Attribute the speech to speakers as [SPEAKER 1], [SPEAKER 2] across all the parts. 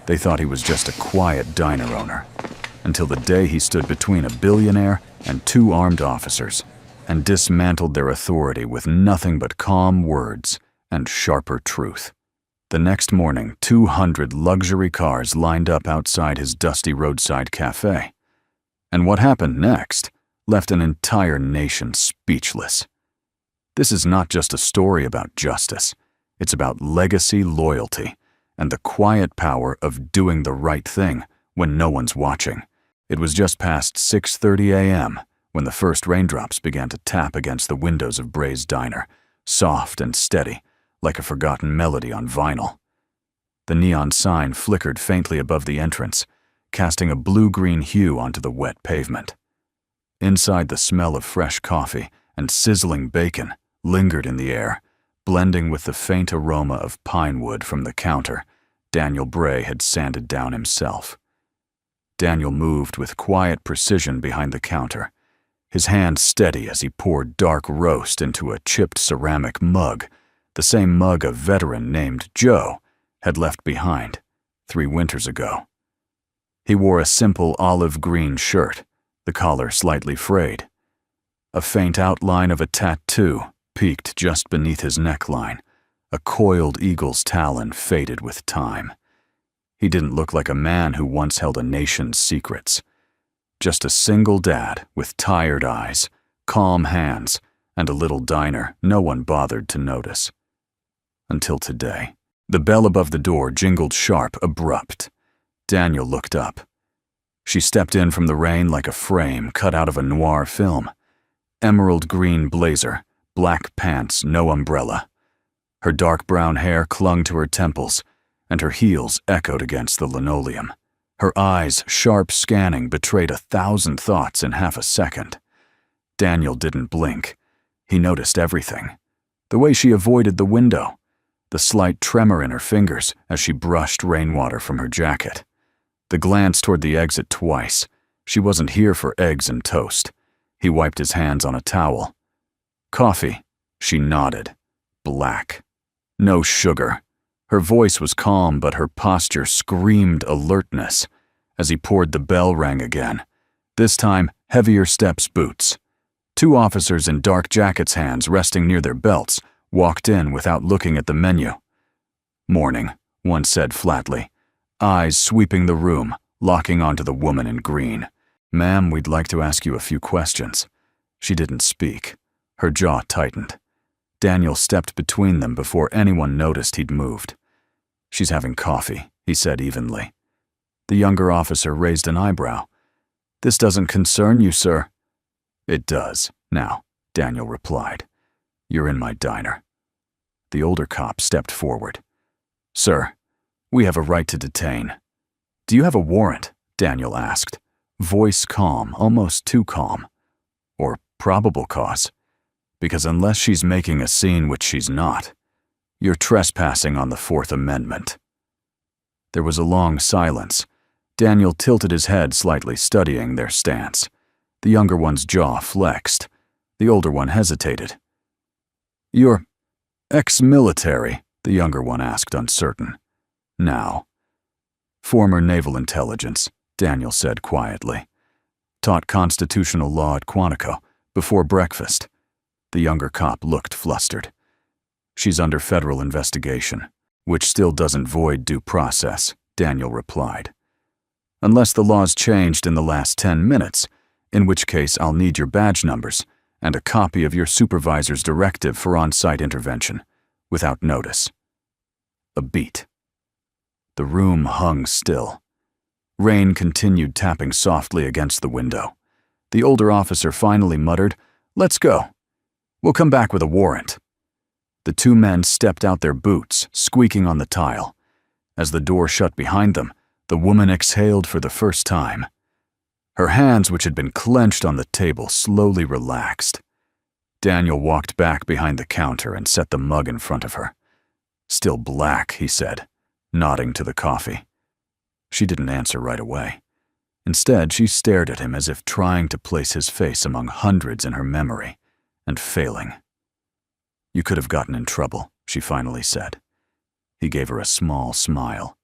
[SPEAKER 1] They thought he was just a quiet diner owner, until the day he stood between a billionaire and two armed officers and dismantled their authority with nothing but calm words and sharper truth. The next morning, 200 luxury cars lined up outside his dusty roadside cafe. And what happened next left an entire nation speechless. This is not just a story about justice. It's about legacy loyalty and the quiet power of doing the right thing when no one's watching. It was just past 6:30 a.m. when the first raindrops began to tap against the windows of Bray's diner, soft and steady, like a forgotten melody on vinyl. The neon sign flickered faintly above the entrance, casting a blue-green hue onto the wet pavement. Inside, the smell of fresh coffee and sizzling bacon lingered in the air, blending with the faint aroma of pine wood from the counter Daniel Bray had sanded down himself. Daniel moved with quiet precision behind the counter, his hand steady as he poured dark roast into a chipped ceramic mug, the same mug a veteran named Joe had left behind 3 winters ago. He wore a simple olive-green shirt, the collar slightly frayed. A faint outline of a tattoo peeked just beneath his neckline, a coiled eagle's talon faded with time. He didn't look like a man who once held a nation's secrets. Just a single dad with tired eyes, calm hands, and a little diner no one bothered to notice. Until today. The bell above the door jingled sharp, abrupt. Daniel looked up. She stepped in from the rain like a frame cut out of a noir film. Emerald green blazer, black pants, no umbrella. Her dark brown hair clung to her temples, and her heels echoed against the linoleum. Her eyes, sharp scanning, betrayed 1,000 thoughts in half a second. Daniel didn't blink. He noticed everything. The way she avoided the window, the slight tremor in her fingers as she brushed rainwater from her jacket, the glance toward the exit twice. She wasn't here for eggs and toast. He wiped his hands on a towel. Coffee, she nodded. Black. No sugar. Her voice was calm, but her posture screamed alertness. As he poured, the bell rang again. This time, heavier steps boots. 2 officers in dark jackets, hands resting near their belts, walked in without looking at the menu. "Morning," one said flatly, eyes sweeping the room, locking onto the woman in green. "Ma'am, we'd like to ask you a few questions." She didn't speak. Her jaw tightened. Daniel stepped between them before anyone noticed he'd moved. "She's having coffee," he said evenly. The younger officer raised an eyebrow. "This doesn't concern you, sir." "It does, now," Daniel replied. "You're in my diner." The older cop stepped forward. "Sir, we have a right to detain." "Do you have a warrant?" Daniel asked, voice calm, almost too calm. "Or probable cause? Because unless she's making a scene, which she's not, you're trespassing on the 4th Amendment." There was a long silence. Daniel tilted his head slightly, studying their stance. The younger one's jaw flexed. The older one hesitated. "You're ex-military?" the younger one asked, uncertain. "Now." "Former naval intelligence," Daniel said quietly. "Taught constitutional law at Quantico, before breakfast." The younger cop looked flustered. "She's under federal investigation, which still doesn't void due process," Daniel replied. "Unless the law's changed in the last 10 minutes, in which case I'll need your badge numbers and a copy of your supervisor's directive for on-site intervention, without notice." A beat. The room hung still. Rain continued tapping softly against the window. The older officer finally muttered, "Let's go. We'll come back with a warrant." The 2 men stepped out their boots, squeaking on the tile. As the door shut behind them, the woman exhaled for the first time. Her hands, which had been clenched on the table, slowly relaxed. Daniel walked back behind the counter and set the mug in front of her. "Still black," he said, nodding to the coffee. She didn't answer right away. Instead, she stared at him as if trying to place his face among hundreds in her memory, and failing. "You could have gotten in trouble," she finally said. He gave her a small smile.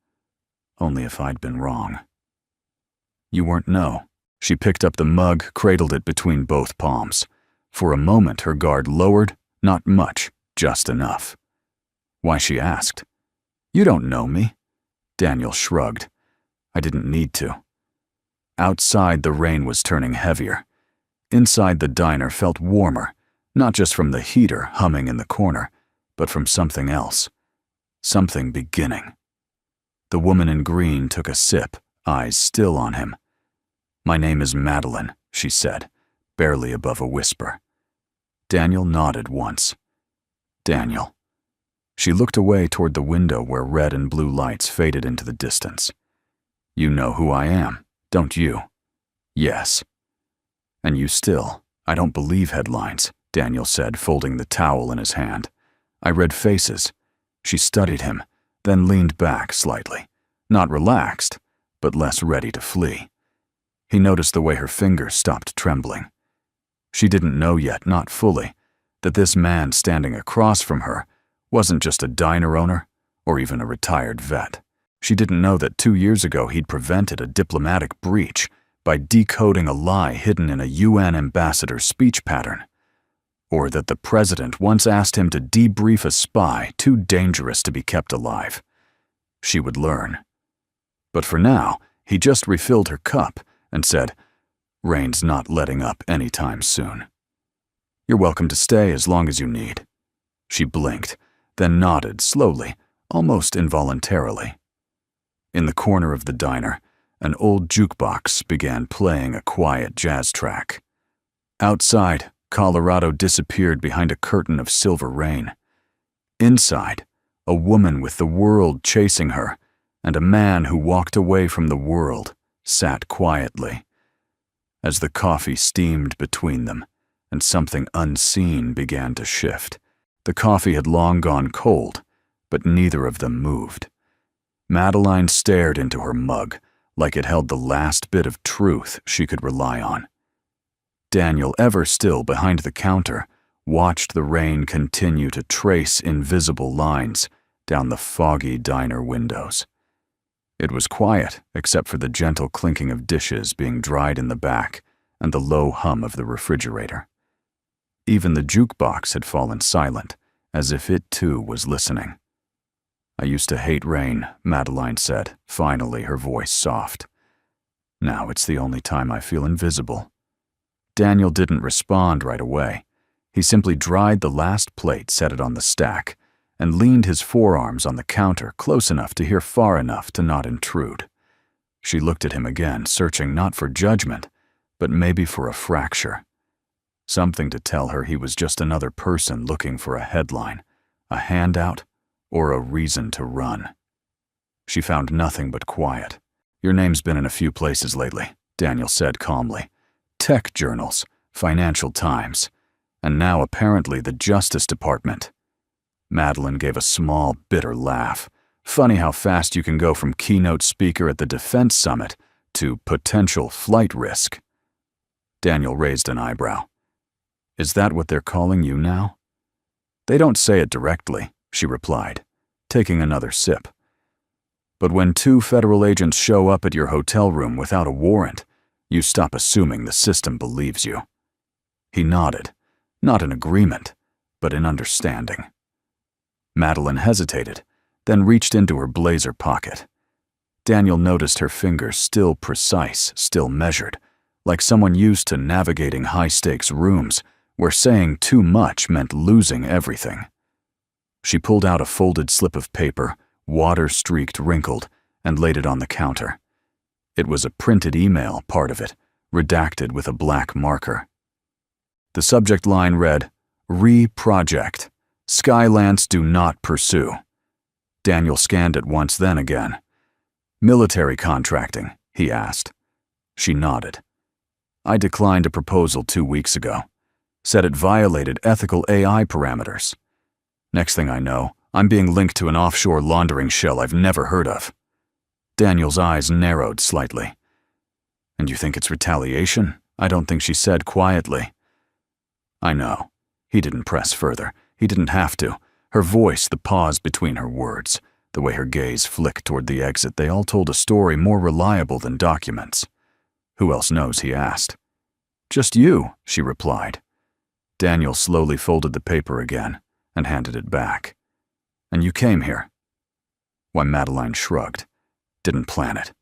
[SPEAKER 1] Only if I'd been wrong. You weren't, no. She picked up the mug, cradled it between both palms. For a moment, her guard lowered, not much, just enough. Why, she asked. You don't know me. Daniel shrugged. I didn't need to. Outside, the rain was turning heavier. Inside, the diner felt warmer, not just from the heater humming in the corner, but from something else. Something beginning. The woman in green took a sip, eyes still on him. My name is Madeline, she said, barely above a whisper. Daniel nodded once. Daniel. She looked away toward the window where red and blue lights faded into the distance. You know who I am, don't you? Yes. And you still. I don't believe headlines, Daniel said, folding the towel in his hand. I read faces. She studied him, then leaned back slightly. Not relaxed, but less ready to flee. He noticed the way her fingers stopped trembling. She didn't know yet, not fully, that this man standing across from her wasn't just a diner owner or even a retired vet. She didn't know that 2 years ago he'd prevented a diplomatic breach by decoding a lie hidden in a UN ambassador's speech pattern, or that the president once asked him to debrief a spy too dangerous to be kept alive. She would learn. But for now, he just refilled her cup and said, Rain's not letting up anytime soon. You're welcome to stay as long as you need. She blinked, then nodded slowly, almost involuntarily. In the corner of the diner, an old jukebox began playing a quiet jazz track. Outside, Colorado disappeared behind a curtain of silver rain. Inside, a woman with the world chasing her and a man who walked away from the world sat quietly. As the coffee steamed between them and something unseen began to shift, the coffee had long gone cold, but neither of them moved. Madeline stared into her mug like it held the last bit of truth she could rely on. Daniel, ever still behind the counter, watched the rain continue to trace invisible lines down the foggy diner windows. It was quiet except for the gentle clinking of dishes being dried in the back and the low hum of the refrigerator. Even the jukebox had fallen silent, as if it too was listening. I used to hate rain, Madeline said, finally, her voice soft. Now it's the only time I feel invisible. Daniel didn't respond right away. He simply dried the last plate, set it on the stack, and leaned his forearms on the counter close enough to hear far enough to not intrude. She looked at him again, searching not for judgment, but maybe for a fracture. Something to tell her he was just another person looking for a headline, a handout, or a reason to run. She found nothing but quiet. Your name's been in a few places lately, Daniel said calmly. Tech journals, Financial Times, and now apparently the Justice Department. Madeline gave a small, bitter laugh. Funny how fast you can go from keynote speaker at the Defense Summit to potential flight risk. Daniel raised an eyebrow. Is that what they're calling you now? They don't say it directly, she replied, taking another sip. But when 2 federal agents show up at your hotel room without a warrant, you stop assuming the system believes you. He nodded, not in agreement, but in understanding. Madeline hesitated, then reached into her blazer pocket. Daniel noticed her fingers still precise, still measured, like someone used to navigating high-stakes rooms where saying too much meant losing everything. She pulled out a folded slip of paper, water-streaked, wrinkled, and laid it on the counter. It was a printed email, part of it, redacted with a black marker. The subject line read, Re-project. Skylance do not pursue. Daniel scanned it once, then again. Military contracting, he asked. She nodded. I declined a proposal 2 weeks ago. Said it violated ethical AI parameters. Next thing I know, I'm being linked to an offshore laundering shell I've never heard of. Daniel's eyes narrowed slightly. And you think it's retaliation? I don't think she said quietly. I know. He didn't press further. He didn't have to. Her voice, the pause between her words, The way her gaze flicked toward the exit, they all told a story more reliable than documents. "Who else knows?" he asked. "Just you," she replied. Daniel slowly folded the paper again and handed it back. "And you came here?" Why, Madeline shrugged. "Didn't plan it.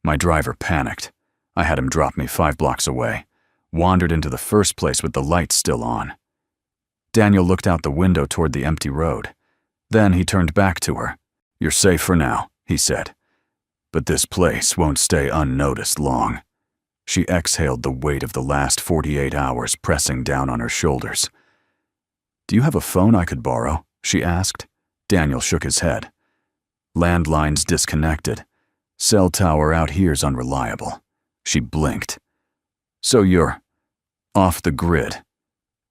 [SPEAKER 1] My driver panicked. I had him drop me 5 blocks away. Wandered into the first place with the lights still on." Daniel looked out the window toward the empty road. Then he turned back to her. "You're safe for now," he said. "But this place won't stay unnoticed long." She exhaled the weight of the last 48 hours pressing down on her shoulders. "Do you have a phone I could borrow?" she asked. Daniel shook his head. "Landline's disconnected. Cell tower out here's unreliable." She blinked. "So you're off the grid?"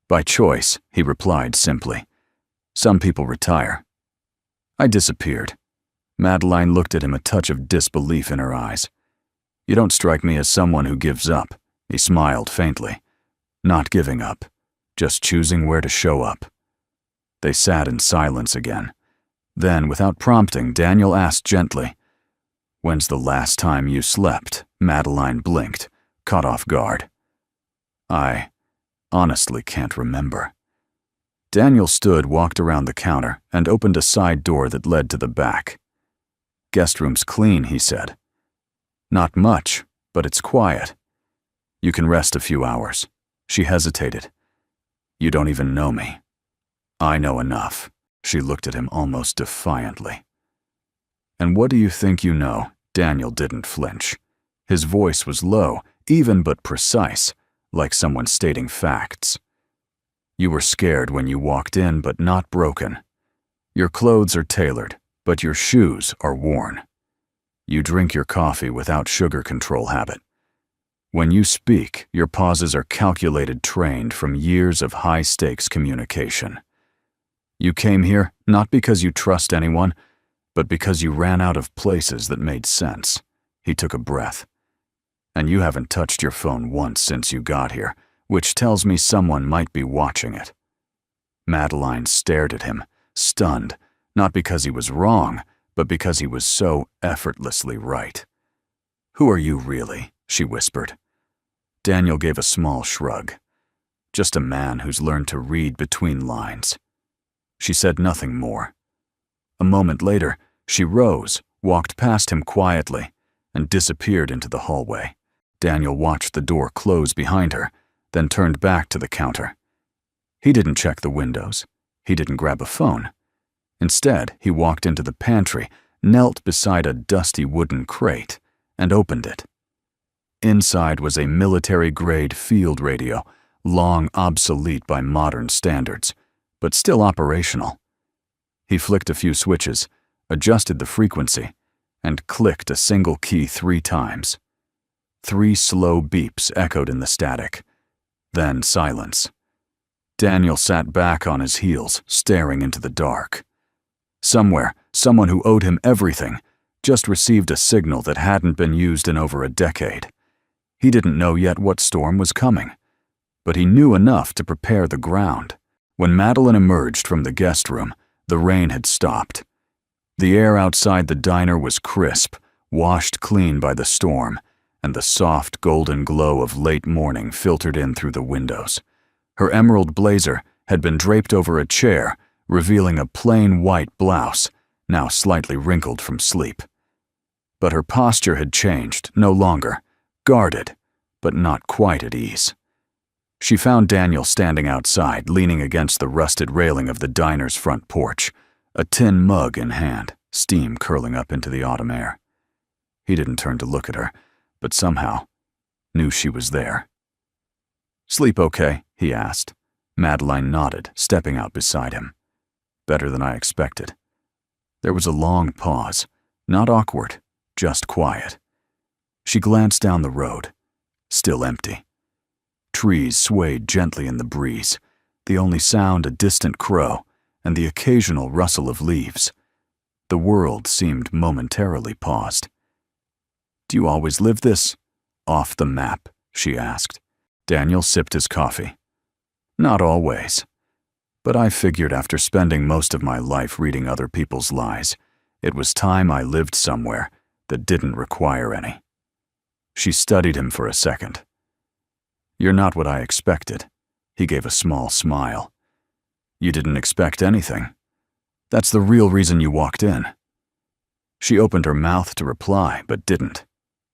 [SPEAKER 1] "By choice," he replied simply. "Some people retire." I disappeared. Madeline looked at him, a touch of disbelief in her eyes. "You don't strike me as someone who gives up." He smiled faintly. "Not giving up, just choosing where to show up." They sat in silence again. Then, without prompting, Daniel asked gently, "When's the last time you slept?" Madeline blinked, caught off guard. "I honestly can't remember." Daniel stood, walked around the counter, and opened a side door that led to the back. "Guest room's clean," he said. "Not much, but it's quiet. You can rest a few hours." She hesitated. "You don't even know me." "I know enough." She looked at him almost defiantly. "And what do you think you know?" Daniel didn't flinch. His voice was low, even but precise, like someone stating facts. "You were scared when you walked in, but not broken. Your clothes are tailored, but your shoes are worn. You drink your coffee without sugar control habit. When you speak, your pauses are calculated, trained from years of high-stakes communication. You came here not because you trust anyone, but because you ran out of places that made sense." He took a breath. "And you haven't touched your phone once since you got here, which tells me someone might be watching it." Madeline stared at him, stunned, not because he was wrong, but because he was so effortlessly right. "Who are you really?" she whispered. Daniel gave a small shrug. "Just a man who's learned to read between lines." She said nothing more. A moment later, she rose, walked past him quietly, and disappeared into the hallway. Daniel watched the door close behind her, then turned back to the counter. He didn't check the windows. He didn't grab a phone. Instead, he walked into the pantry, knelt beside a dusty wooden crate, and opened it. Inside was a military-grade field radio, long obsolete by modern standards, but still operational. He flicked a few switches, adjusted the frequency, and clicked a single key 3 times. 3 slow beeps echoed in the static. Then silence. Daniel sat back on his heels, staring into the dark. Somewhere, someone who owed him everything just received a signal that hadn't been used in over a decade. He didn't know yet what storm was coming, but he knew enough to prepare the ground. When Madeline emerged from the guest room, the rain had stopped. The air outside the diner was crisp, washed clean by the storm, and the soft golden glow of late morning filtered in through the windows. Her emerald blazer had been draped over a chair, revealing a plain white blouse, now slightly wrinkled from sleep. But her posture had changed, no longer guarded, but not quite at ease. She found Daniel standing outside, leaning against the rusted railing of the diner's front porch, a tin mug in hand, steam curling up into the autumn air. He didn't turn to look at her, but somehow knew she was there. "Sleep okay?" he asked. Madeline nodded, stepping out beside him. "Better than I expected." There was a long pause, not awkward, just quiet. She glanced down the road, still empty. Trees swayed gently in the breeze, the only sound a distant crow and the occasional rustle of leaves. The world seemed momentarily paused. "Do you always live this off the map?" she asked. Daniel sipped his coffee. "Not always. But I figured after spending most of my life reading other people's lies, It was time I lived somewhere that didn't require any. She studied him for a second. "You're not what I expected." He gave a small smile. "You didn't expect anything. That's the real reason you walked in." She opened her mouth to reply, but didn't.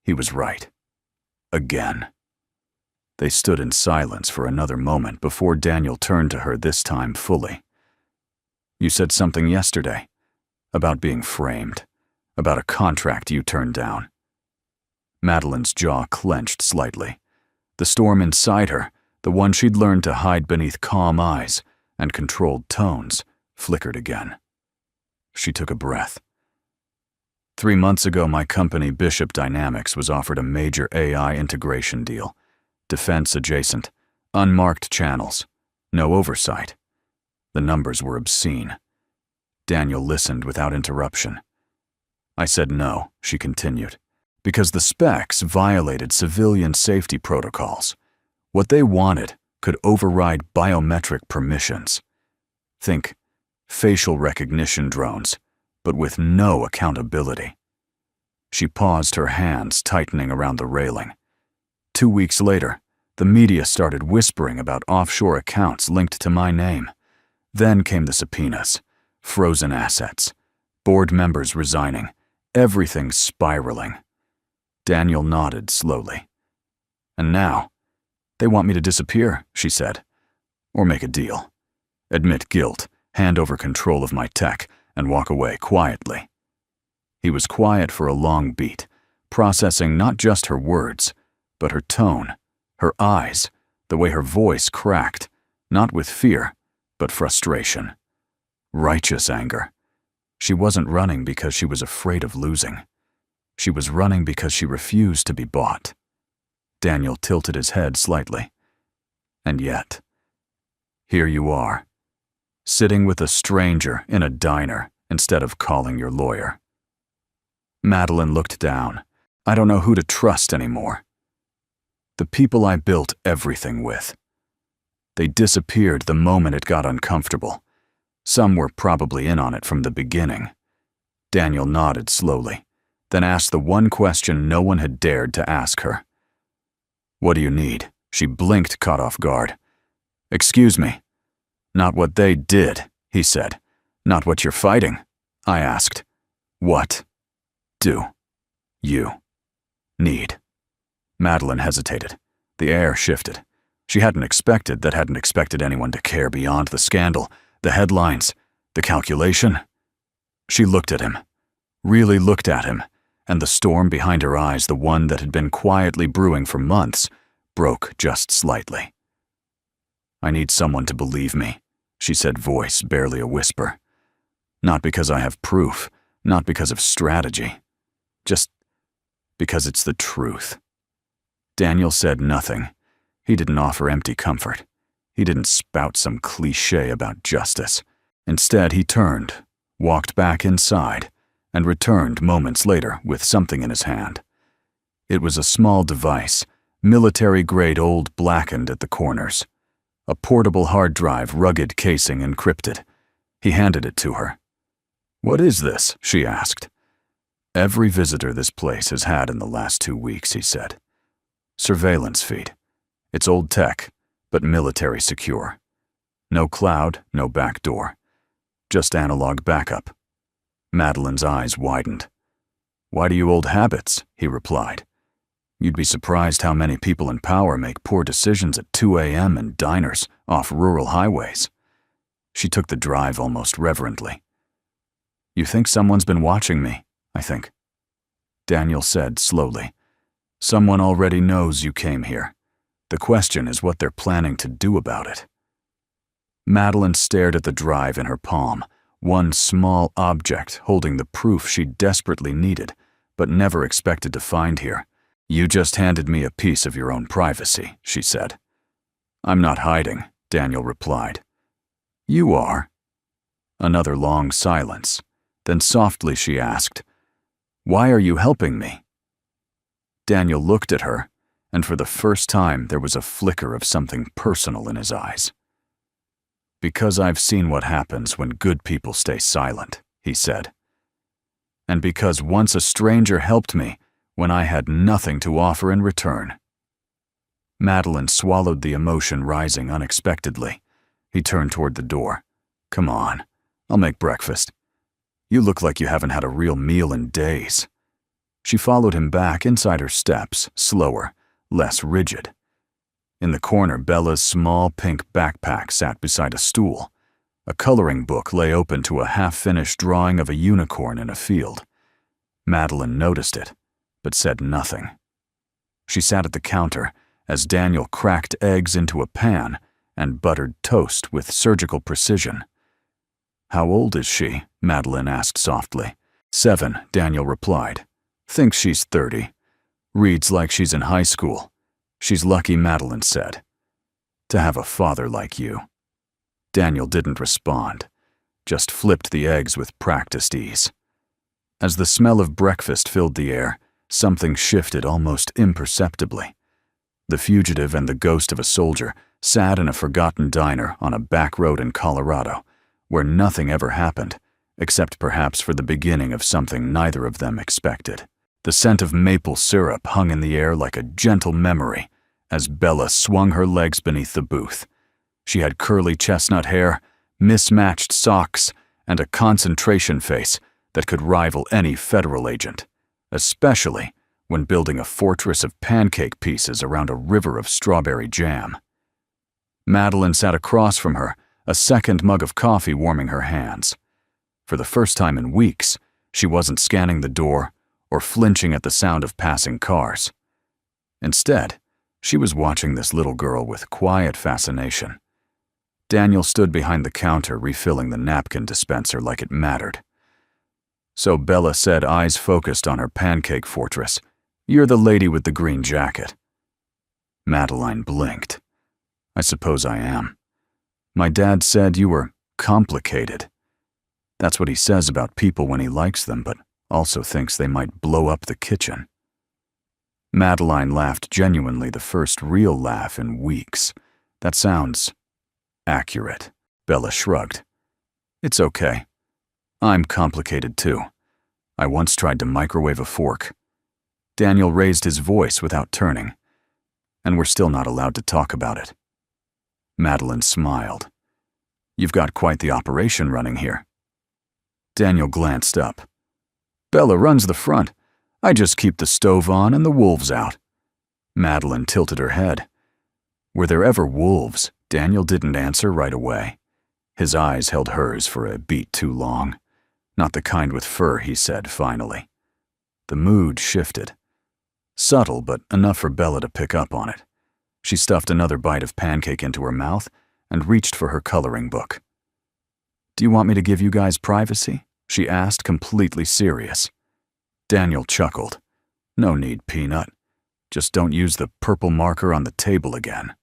[SPEAKER 1] He was right. Again. They stood in silence for another moment before Daniel turned to her, this time fully. "You said something yesterday about being framed, about a contract you turned down." Madeline's jaw clenched slightly. The storm inside her, the one she'd learned to hide beneath calm eyes and controlled tones, flickered again. She took a breath. 3 months ago, my company, Bishop Dynamics, was offered a major AI integration deal. Defense adjacent, unmarked channels, no oversight. The numbers were obscene. Daniel listened without interruption. "I said no," she continued, "because the specs violated civilian safety protocols. What they wanted could override biometric permissions. Think facial recognition drones, but with no accountability." She paused, her hands tightening around the railing. 2 weeks later, the media started whispering about offshore accounts linked to my name. Then came the subpoenas, frozen assets, board members resigning, everything spiraling. Daniel nodded slowly. "And now, they want me to disappear," she said. "Or make a deal. Admit guilt, hand over control of my tech, and walk away quietly." He was quiet for a long beat, processing not just her words, but her tone, her eyes, the way her voice cracked, not with fear, but frustration. Righteous anger. She wasn't running because she was afraid of losing. She was running because she refused to be bought. Daniel tilted his head slightly. "And yet, here you are, sitting with a stranger in a diner instead of calling your lawyer." Madeline looked down. "I don't know who to trust anymore. The people I built everything with. They disappeared the moment it got uncomfortable. Some were probably in on it from the beginning." Daniel nodded slowly, then asked the one question no one had dared to ask her. "What do you need?" She blinked, caught off guard. "Excuse me." "Not what they did," he said. "Not what you're fighting." I asked. "What do you need?" Madeline hesitated. The air shifted. She hadn't expected anyone to care beyond the scandal, the headlines, the calculation. She looked at him, really looked at him, and the storm behind her eyes, the one that had been quietly brewing for months, broke just slightly. "I need someone to believe me," she said, voice barely a whisper. "Not because I have proof, not because of strategy. Just because it's the truth." Daniel said nothing. He didn't offer empty comfort. He didn't spout some cliché about justice. Instead, he turned, walked back inside, and returned moments later with something in his hand. It was a small device, military-grade, old, blackened at the corners. A portable hard drive, rugged casing encrypted. He handed it to her. "What is this?" she asked. "Every visitor this place has had in the last 2 weeks," he said. "Surveillance feed. It's old tech, but military secure. No cloud, no back door. Just analog backup." Madeline's eyes widened. "Why do you old habits?" he replied. "You'd be surprised how many people in power make poor decisions at 2 a.m. in diners off rural highways." She took the drive almost reverently. "You think someone's been watching me, I think." Daniel said slowly. "Someone already knows you came here. The question is what they're planning to do about it." Madeline stared at the drive in her palm, one small object holding the proof she desperately needed, but never expected to find here. "You just handed me a piece of your own privacy," she said. "I'm not hiding," Daniel replied. "You are." Another long silence. Then softly she asked, "Why are you helping me?" Daniel looked at her, and for the first time there was a flicker of something personal in his eyes. "Because I've seen what happens when good people stay silent," he said. And because once a stranger helped me when I had nothing to offer in return." Madeline swallowed the emotion rising unexpectedly. He turned toward the door. "Come on, I'll make breakfast. You look like you haven't had a real meal in days." She followed him back inside her steps, slower, less rigid. In the corner, Bella's small pink backpack sat beside a stool. A coloring book lay open to a half-finished drawing of a unicorn in a field. Madeline noticed it, but said nothing. She sat at the counter as Daniel cracked eggs into a pan and buttered toast with surgical precision. "How old is she?" Madeline asked softly. "7, Daniel replied. "Thinks she's 30. Reads like she's in high school. She's lucky," Madeline said, "to have a father like you." Daniel didn't respond, just flipped the eggs with practiced ease. As the smell of breakfast filled the air, something shifted almost imperceptibly. The fugitive and the ghost of a soldier sat in a forgotten diner on a back road in Colorado, where nothing ever happened, except perhaps for the beginning of something neither of them expected. The scent of maple syrup hung in the air like a gentle memory as Bella swung her legs beneath the booth. She had curly chestnut hair, mismatched socks, and a concentration face that could rival any federal agent, especially when building a fortress of pancake pieces around a river of strawberry jam. Madeline sat across from her, a second mug of coffee warming her hands. For the first time in weeks, she wasn't scanning the door or flinching at the sound of passing cars. Instead, she was watching this little girl with quiet fascination. Daniel stood behind the counter refilling the napkin dispenser like it mattered. "So," Bella said, eyes focused on her pancake fortress, "you're the lady with the green jacket." Madeline blinked. "I suppose I am. My dad said you were complicated. That's what he says about people when he likes them, but also thinks they might blow up the kitchen." Madeline laughed genuinely, the first real laugh in weeks. "That sounds accurate." Bella shrugged. "It's okay. I'm complicated too. I once tried to microwave a fork." Daniel raised his voice without turning. "And we're still not allowed to talk about it." Madeline smiled. "You've got quite the operation running here." Daniel glanced up. "Bella runs the front. I just keep the stove on and the wolves out." Madeline tilted her head. "Were there ever wolves?" Daniel didn't answer right away. His eyes held hers for a beat too long. "Not the kind with fur," he said finally. The mood shifted. Subtle, but enough for Bella to pick up on it. She stuffed another bite of pancake into her mouth and reached for her coloring book. "Do you want me to give you guys privacy?" she asked, completely serious. Daniel chuckled. "No need, Peanut. Just don't use the purple marker on the table again."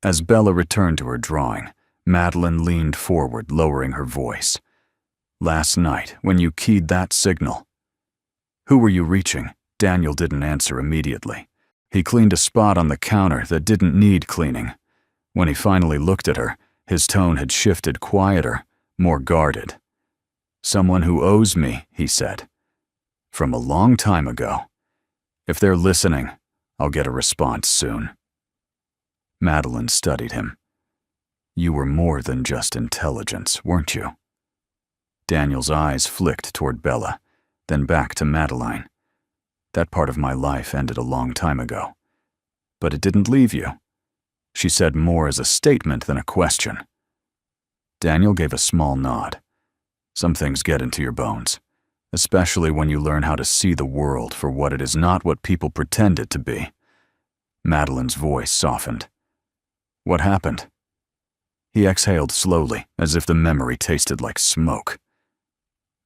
[SPEAKER 1] As Bella returned to her drawing, Madeline leaned forward, lowering her voice. "Last night, when you keyed that signal." "Who were you reaching?" Daniel didn't answer immediately. He cleaned a spot on the counter that didn't need cleaning. When he finally looked at her, his tone had shifted quieter, more guarded. "Someone who owes me," he said. "From a long time ago. If they're listening, I'll get a response soon." Madeline studied him. "You were more than just intelligence, weren't you?" Daniel's eyes flicked toward Bella, then back to Madeline. "That part of my life ended a long time ago. But it didn't leave you," she said, more as a statement than a question. Daniel gave a small nod. "Some things get into your bones, especially when you learn how to see the world for what it is, not what people pretend it to be." Madeline's voice softened. "What happened?" He exhaled slowly, as if the memory tasted like smoke.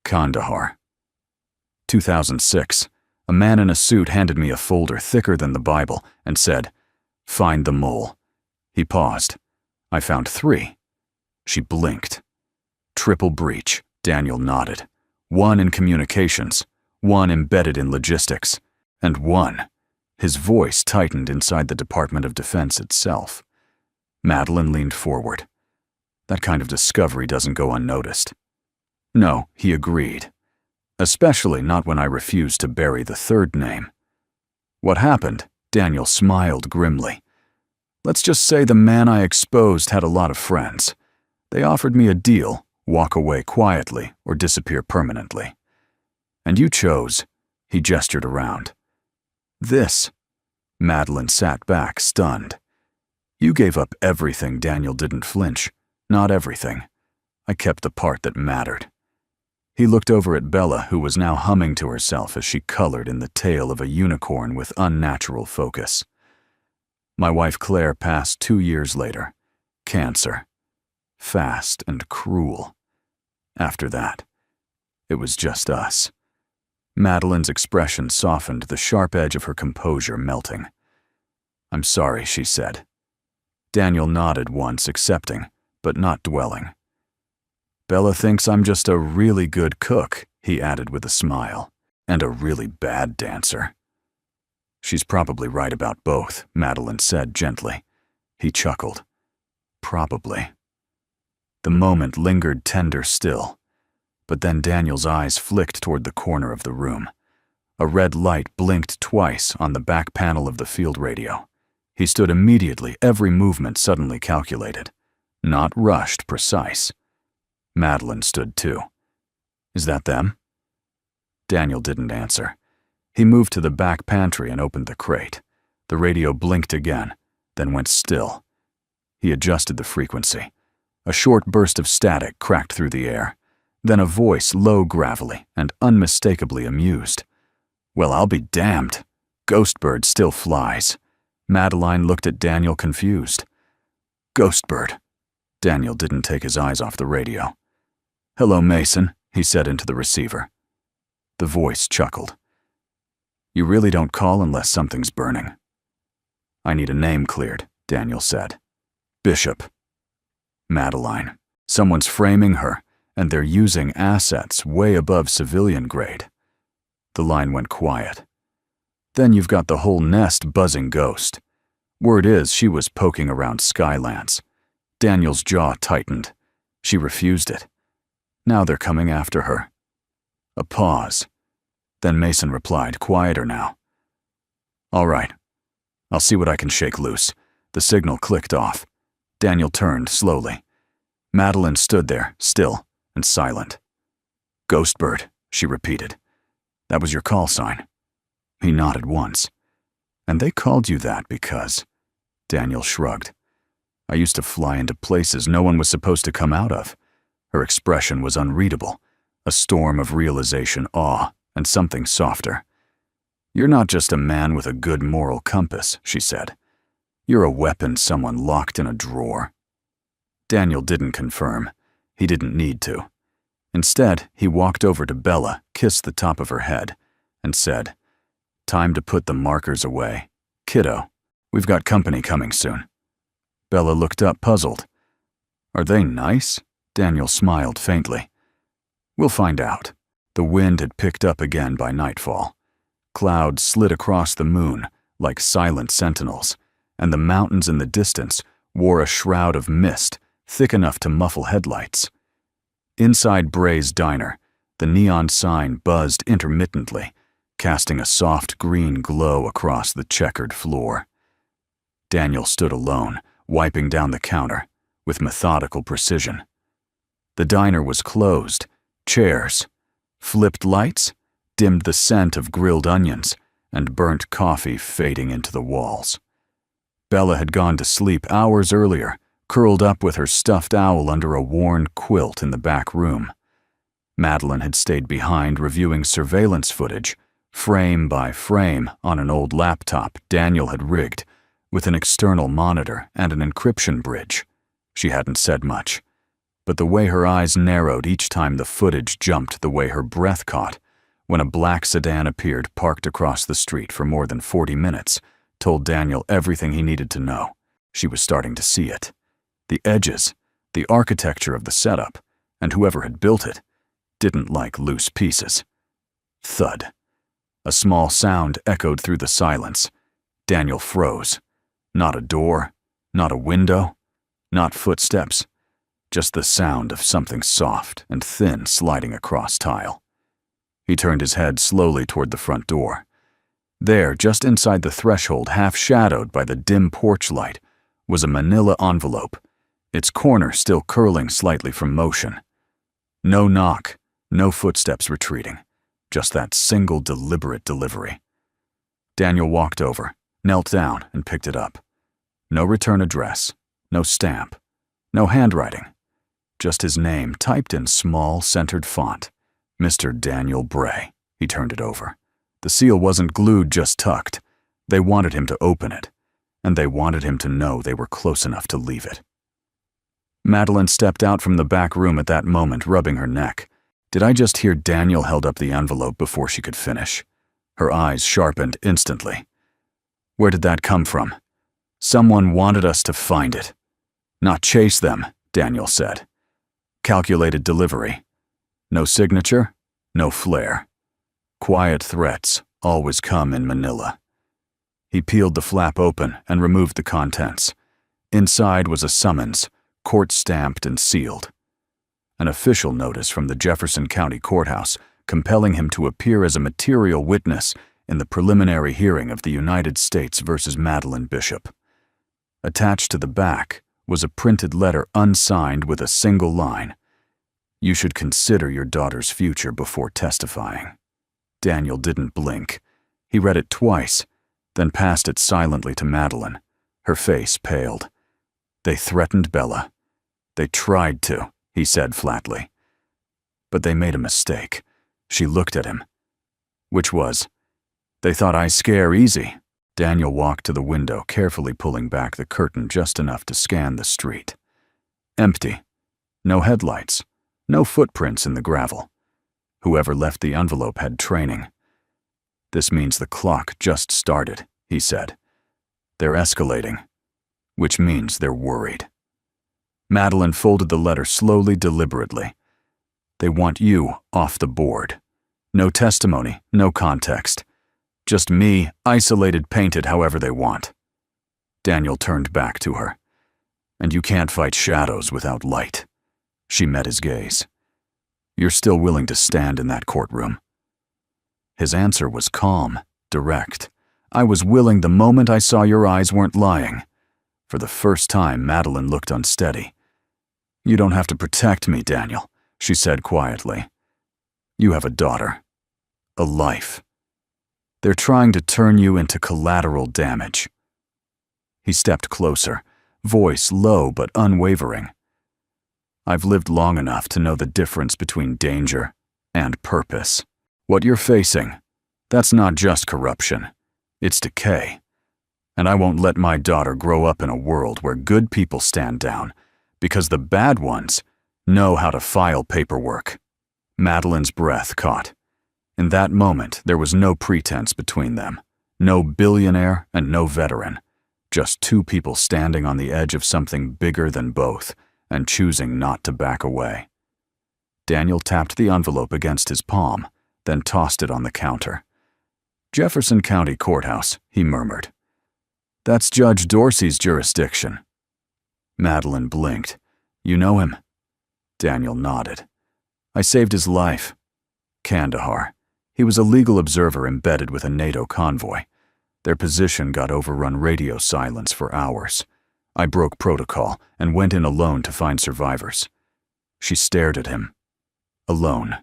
[SPEAKER 1] "Kandahar. 2006. A man in a suit handed me a folder thicker than the Bible and said, 'Find the mole.' He paused. I found 3. She blinked. Triple breach, Daniel nodded. 1 in communications, 1 embedded in logistics, and 1. His voice tightened inside the Department of Defense itself. Madeline leaned forward. "That kind of discovery doesn't go unnoticed." "No," he agreed. especially not when I refused to bury the third name. What happened? Daniel smiled grimly. Let's just say the man I exposed had a lot of friends. They offered me a deal, walk away quietly or disappear permanently. And you chose, he gestured around. This. Madeline sat back, stunned. You gave up everything. Daniel didn't flinch. Not everything. I kept the part that mattered. He looked over at Bella, who was now humming to herself as she colored in the tail of a unicorn with unnatural focus. My wife Claire passed 2 years later. Cancer. Fast and cruel. After that, it was just us. Madeline's expression softened, the sharp edge of her composure melting. I'm sorry, she said. Daniel nodded once, accepting, but not dwelling. Bella thinks I'm just a really good cook, he added with a smile, and a really bad dancer. She's probably right about both, Madeline said gently. He chuckled. Probably. The moment lingered tender still, but then Daniel's eyes flicked toward the corner of the room. A red light blinked twice on the back panel of the field radio. He stood immediately, every movement suddenly calculated. Not rushed, precise. Madeline stood too. Is that them? Daniel didn't answer. He moved to the back pantry and opened the crate. The radio blinked again, then went still. He adjusted the frequency. A short burst of static cracked through the air. Then a voice, low, gravelly, and unmistakably amused. Well, I'll be damned. Ghostbird still flies. Madeline looked at Daniel confused. Ghostbird. Daniel didn't take his eyes off the radio. Hello, Mason, he said into the receiver. The voice chuckled. You really don't call unless something's burning. I need a name cleared, Daniel said. Bishop. Madeline. Someone's framing her, and they're using assets way above civilian grade. The line went quiet. Then you've got the whole nest buzzing ghost. Word is she was poking around Skylands. Daniel's jaw tightened. She refused it. Now they're coming after her. A pause. Then Mason replied, quieter now. All right. I'll see what I can shake loose. The signal clicked off. Daniel turned slowly. Madeline stood there, still and silent. Ghostbird, she repeated. That was your call sign. He nodded once. And they called you that because... Daniel shrugged. I used to fly into places no one was supposed to come out of. Her expression was unreadable, a storm of realization, awe, and something softer. You're not just a man with a good moral compass, she said. You're a weapon someone locked in a drawer. Daniel didn't confirm. He didn't need to. Instead, he walked over to Bella, kissed the top of her head, and said, Time to put the markers away. Kiddo, we've got company coming soon. Bella looked up, puzzled. Are they nice? Daniel smiled faintly. We'll find out. The wind had picked up again by nightfall. Clouds slid across the moon like silent sentinels, and the mountains in the distance wore a shroud of mist thick enough to muffle headlights. Inside Bray's diner, the neon sign buzzed intermittently, casting a soft green glow across the checkered floor. Daniel stood alone, wiping down the counter, with methodical precision. The diner was closed. Chairs, flipped lights, dimmed the scent of grilled onions, and burnt coffee fading into the walls. Bella had gone to sleep hours earlier, curled up with her stuffed owl under a worn quilt in the back room. Madeline had stayed behind reviewing surveillance footage, frame by frame, on an old laptop Daniel had rigged, with an external monitor and an encryption bridge. She hadn't said much, but the way her eyes narrowed each time the footage jumped, the way her breath caught, when a black sedan appeared parked across the street for more than 40 minutes, told Daniel everything he needed to know. She was starting to see it. The edges, the architecture of the setup, and whoever had built it, didn't like loose pieces. Thud. A small sound echoed through the silence. Daniel froze. Not a door, not a window, not footsteps, just the sound of something soft and thin sliding across tile. He turned his head slowly toward the front door. There, just inside the threshold, half-shadowed by the dim porch light, was a manila envelope, its corner still curling slightly from motion. No knock, no footsteps retreating, just that single deliberate delivery. Daniel walked over, knelt down, and picked it up. No return address, no stamp, no handwriting, just his name typed in small, centered font. Mr. Daniel Bray. He turned it over. The seal wasn't glued, just tucked. They wanted him to open it, and they wanted him to know they were close enough to leave it. Madeline stepped out from the back room at that moment, rubbing her neck. Did I just hear Daniel held up the envelope before she could finish? Her eyes sharpened instantly. Where did that come from? Someone wanted us to find it. Not chase them, Daniel said. Calculated delivery. No signature, no flair. Quiet threats always come in Manila. He peeled the flap open and removed the contents. Inside was a summons, court-stamped and sealed. An official notice from the Jefferson County Courthouse compelling him to appear as a material witness in the preliminary hearing of the United States versus Madeline Bishop. Attached to the back was a printed letter unsigned with a single line. You should consider your daughter's future before testifying. Daniel didn't blink. He read it twice, then passed it silently to Madeline. Her face paled. They threatened Bella. They tried to, he said flatly. But they made a mistake. She looked at him. Which was, they thought I scare easy. Daniel walked to the window, carefully pulling back the curtain just enough to scan the street. Empty. No headlights. No footprints in the gravel. Whoever left the envelope had training. This means the clock just started, he said. They're escalating, which means they're worried. Madeline folded the letter slowly, deliberately. They want you off the board. No testimony, no context. Just me, isolated, painted however they want. Daniel turned back to her. And you can't fight shadows without light. She met his gaze. You're still willing to stand in that courtroom? His answer was calm, direct. I was willing the moment I saw your eyes weren't lying. For the first time, Madeline looked unsteady. You don't have to protect me, Daniel, she said quietly. You have a daughter. A life. They're trying to turn you into collateral damage. He stepped closer, voice low but unwavering. I've lived long enough to know the difference between danger and purpose. What you're facing, that's not just corruption. It's decay. And I won't let my daughter grow up in a world where good people stand down, because the bad ones know how to file paperwork. Madeline's breath caught. In that moment, there was no pretense between them. No billionaire and no veteran. Just two people standing on the edge of something bigger than both, and choosing not to back away. Daniel tapped the envelope against his palm, then tossed it on the counter. Jefferson County Courthouse, he murmured. That's Judge Dorsey's jurisdiction. Madeline blinked. You know him? Daniel nodded. I saved his life. Kandahar. He was a legal observer embedded with a NATO convoy. Their position got overrun radio silence for hours. I broke protocol and went in alone to find survivors. She stared at him. Alone.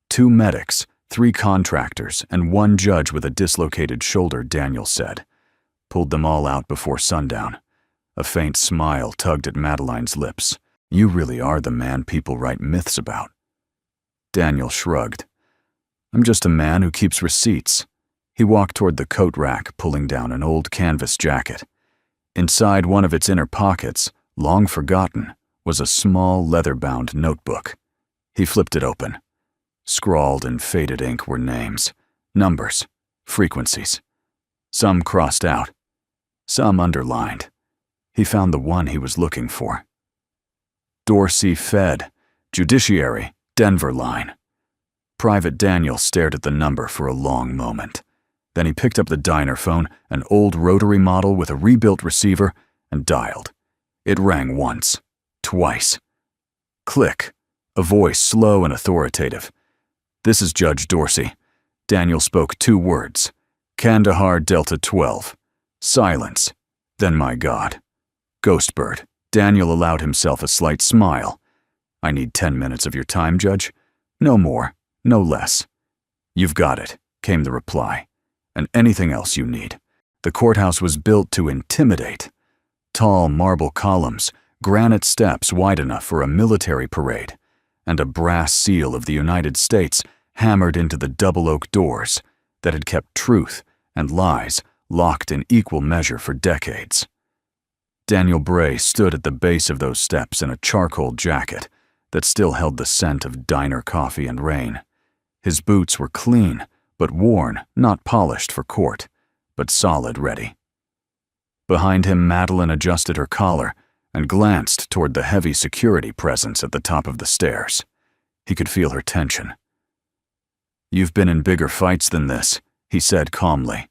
[SPEAKER 1] 2 medics, 3 contractors, and 1 judge with a dislocated shoulder, Daniel said. Pulled them all out before sundown. A faint smile tugged at Madeline's lips. You really are the man people write myths about. Daniel shrugged. I'm just a man who keeps receipts. He walked toward the coat rack, pulling down an old canvas jacket. Inside one of its inner pockets, long forgotten, was a small leather-bound notebook. He flipped it open. Scrawled in faded ink were names, numbers, frequencies. Some crossed out, some underlined. He found the one he was looking for. Dorsey Fed, Judiciary, Denver line. Private Daniel stared at the number for a long moment. Then he picked up the diner phone, an old rotary model with a rebuilt receiver, and dialed. It rang once, twice. Click, a voice slow and authoritative. "This is Judge Dorsey." Daniel spoke 2 words. "Kandahar Delta 12. Silence. Then my God. Ghostbird." Daniel allowed himself a slight smile. "I need 10 minutes of your time, Judge. No more, no less." "You've got it," came the reply. "And anything else you need." The courthouse was built to intimidate. Tall marble columns, granite steps wide enough for a military parade, and a brass seal of the United States hammered into the double oak doors that had kept truth and lies locked in equal measure for decades. Daniel Bray stood at the base of those steps in a charcoal jacket that still held the scent of diner coffee and rain. His boots were clean, but worn, not polished for court, but solid ready. Behind him, Madeline adjusted her collar and glanced toward the heavy security presence at the top of the stairs. He could feel her tension. "You've been in bigger fights than this," he said calmly.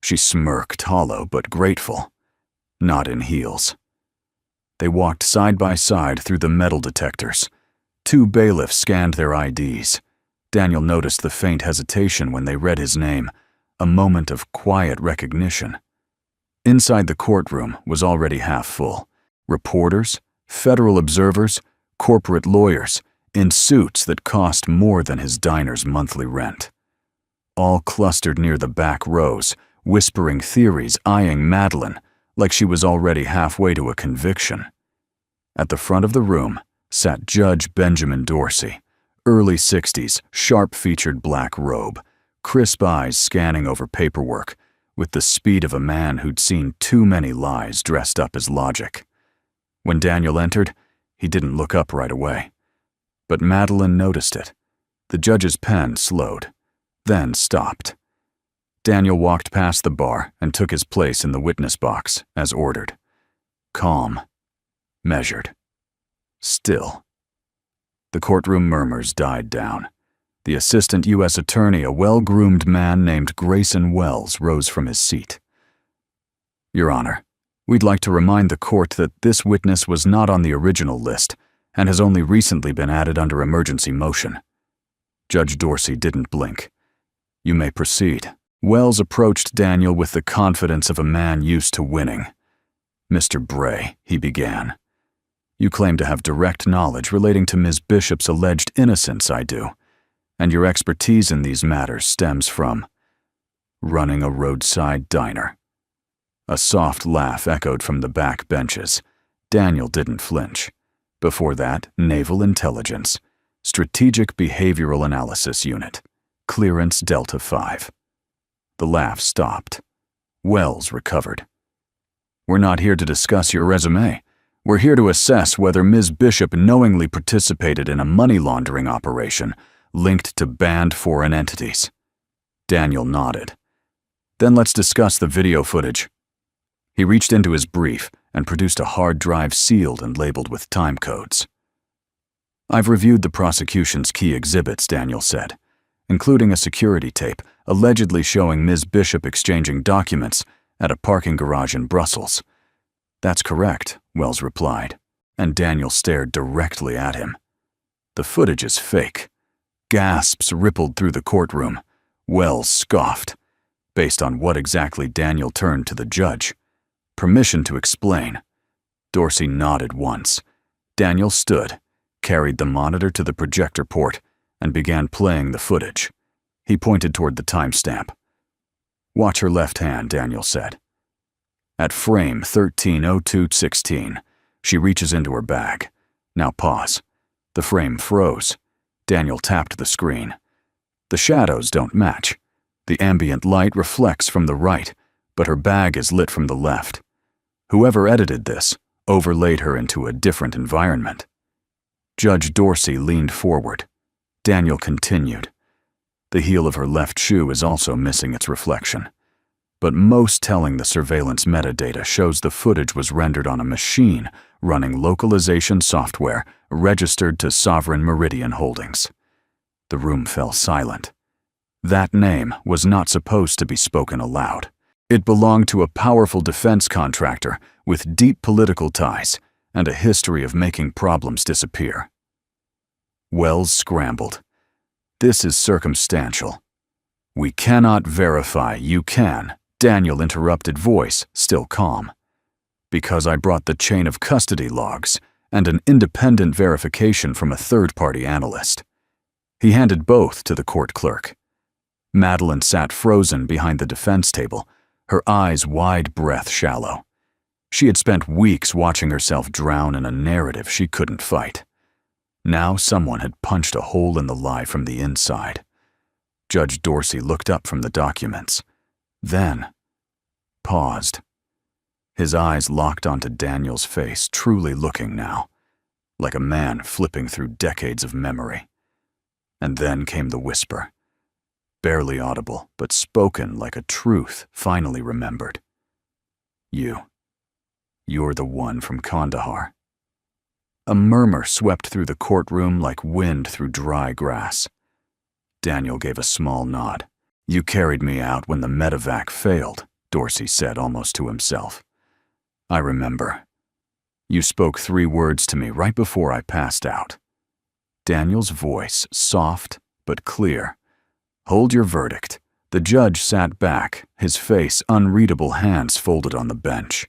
[SPEAKER 1] She smirked, hollow but grateful. "Not in heels." They walked side by side through the metal detectors. 2 bailiffs scanned their IDs. Daniel noticed the faint hesitation when they read his name, a moment of quiet recognition. Inside the courtroom was already half full. Reporters, federal observers, corporate lawyers, in suits that cost more than his diner's monthly rent. All clustered near the back rows, whispering theories, eyeing Madeline like she was already halfway to a conviction. At the front of the room sat Judge Benjamin Dorsey, early 60s, sharp-featured black robe, crisp eyes scanning over paperwork, with the speed of a man who'd seen too many lies dressed up as logic. When Daniel entered, he didn't look up right away. But Madeline noticed it. The judge's pen slowed, then stopped. Daniel walked past the bar and took his place in the witness box, as ordered. Calm. Measured. Still. The courtroom murmurs died down. The assistant U.S. attorney, a well-groomed man named Grayson Wells, rose from his seat. "Your Honor, we'd like to remind the court that this witness was not on the original list and has only recently been added under emergency motion." Judge Dorsey didn't blink. "You may proceed." Wells approached Daniel with the confidence of a man used to winning. "Mr. Bray," he began, "you claim to have direct knowledge relating to Ms. Bishop's alleged innocence, I do, and your expertise in these matters stems from running a roadside diner." A soft laugh echoed from the back benches. Daniel didn't flinch. Before that, Naval Intelligence, Strategic Behavioral Analysis Unit, Clearance Delta 5. The laugh stopped. Wells recovered. "We're not here to discuss your resume. We're here to assess whether Ms. Bishop knowingly participated in a money laundering operation linked to banned foreign entities." Daniel nodded. "Then let's discuss the video footage." He reached into his brief and produced a hard drive sealed and labeled with time codes. "I've reviewed the prosecution's key exhibits," Daniel said, "including a security tape allegedly showing Ms. Bishop exchanging documents at a parking garage in Brussels." "That's correct," Wells replied, and Daniel stared directly at him. "The footage is fake." Gasps rippled through the courtroom. Wells scoffed. Based on what exactly? Daniel turned to the judge. "Permission to explain." Dorsey nodded once. Daniel stood, carried the monitor to the projector port, and began playing the footage. He pointed toward the timestamp. "Watch her left hand," Daniel said. At frame 13:02:16, she reaches into her bag. Now pause. The frame froze. Daniel tapped the screen. The shadows don't match. The ambient light reflects from the right, but her bag is lit from the left. Whoever edited this overlaid her into a different environment. Judge Dorsey leaned forward. Daniel continued. The heel of her left shoe is also missing its reflection. But most telling, the surveillance metadata shows the footage was rendered on a machine running localization software registered to Sovereign Meridian Holdings. The room fell silent. That name was not supposed to be spoken aloud. It belonged to a powerful defense contractor with deep political ties and a history of making problems disappear. Wells scrambled. This is circumstantial. We cannot verify you can, Daniel interrupted, voice still calm. Because I brought the chain of custody logs and an independent verification from a third-party analyst. He handed both to the court clerk. Madeline sat frozen behind the defense table, her eyes wide, breath shallow. She had spent weeks watching herself drown in a narrative she couldn't fight. Now someone had punched a hole in the lie from the inside. Judge Dorsey looked up from the documents, then paused. His eyes locked onto Daniel's face, truly looking now, like a man flipping through decades of memory. And then came the whisper, barely audible, but spoken like a truth finally remembered. You're the one from Kandahar. A murmur swept through the courtroom like wind through dry grass. Daniel gave a small nod. You carried me out when the medevac failed, Dorsey said almost to himself. I remember. You spoke 3 words to me right before I passed out. Daniel's voice, soft but clear. Hold your verdict. The judge sat back, his face unreadable, hands folded on the bench.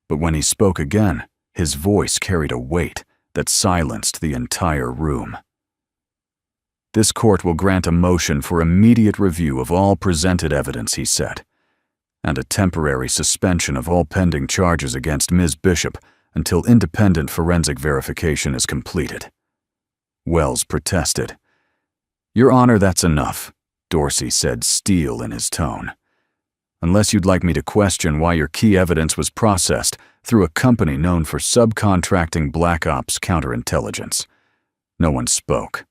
[SPEAKER 1] But when he spoke again, his voice carried a weight that silenced the entire room. This court will grant a motion for immediate review of all presented evidence, he said, and a temporary suspension of all pending charges against Ms. Bishop until independent forensic verification is completed. Wells protested. Your Honor, that's enough, Dorsey said, steel in his tone. Unless you'd like me to question why your key evidence was processed through a company known for subcontracting Black Ops counterintelligence. No one spoke.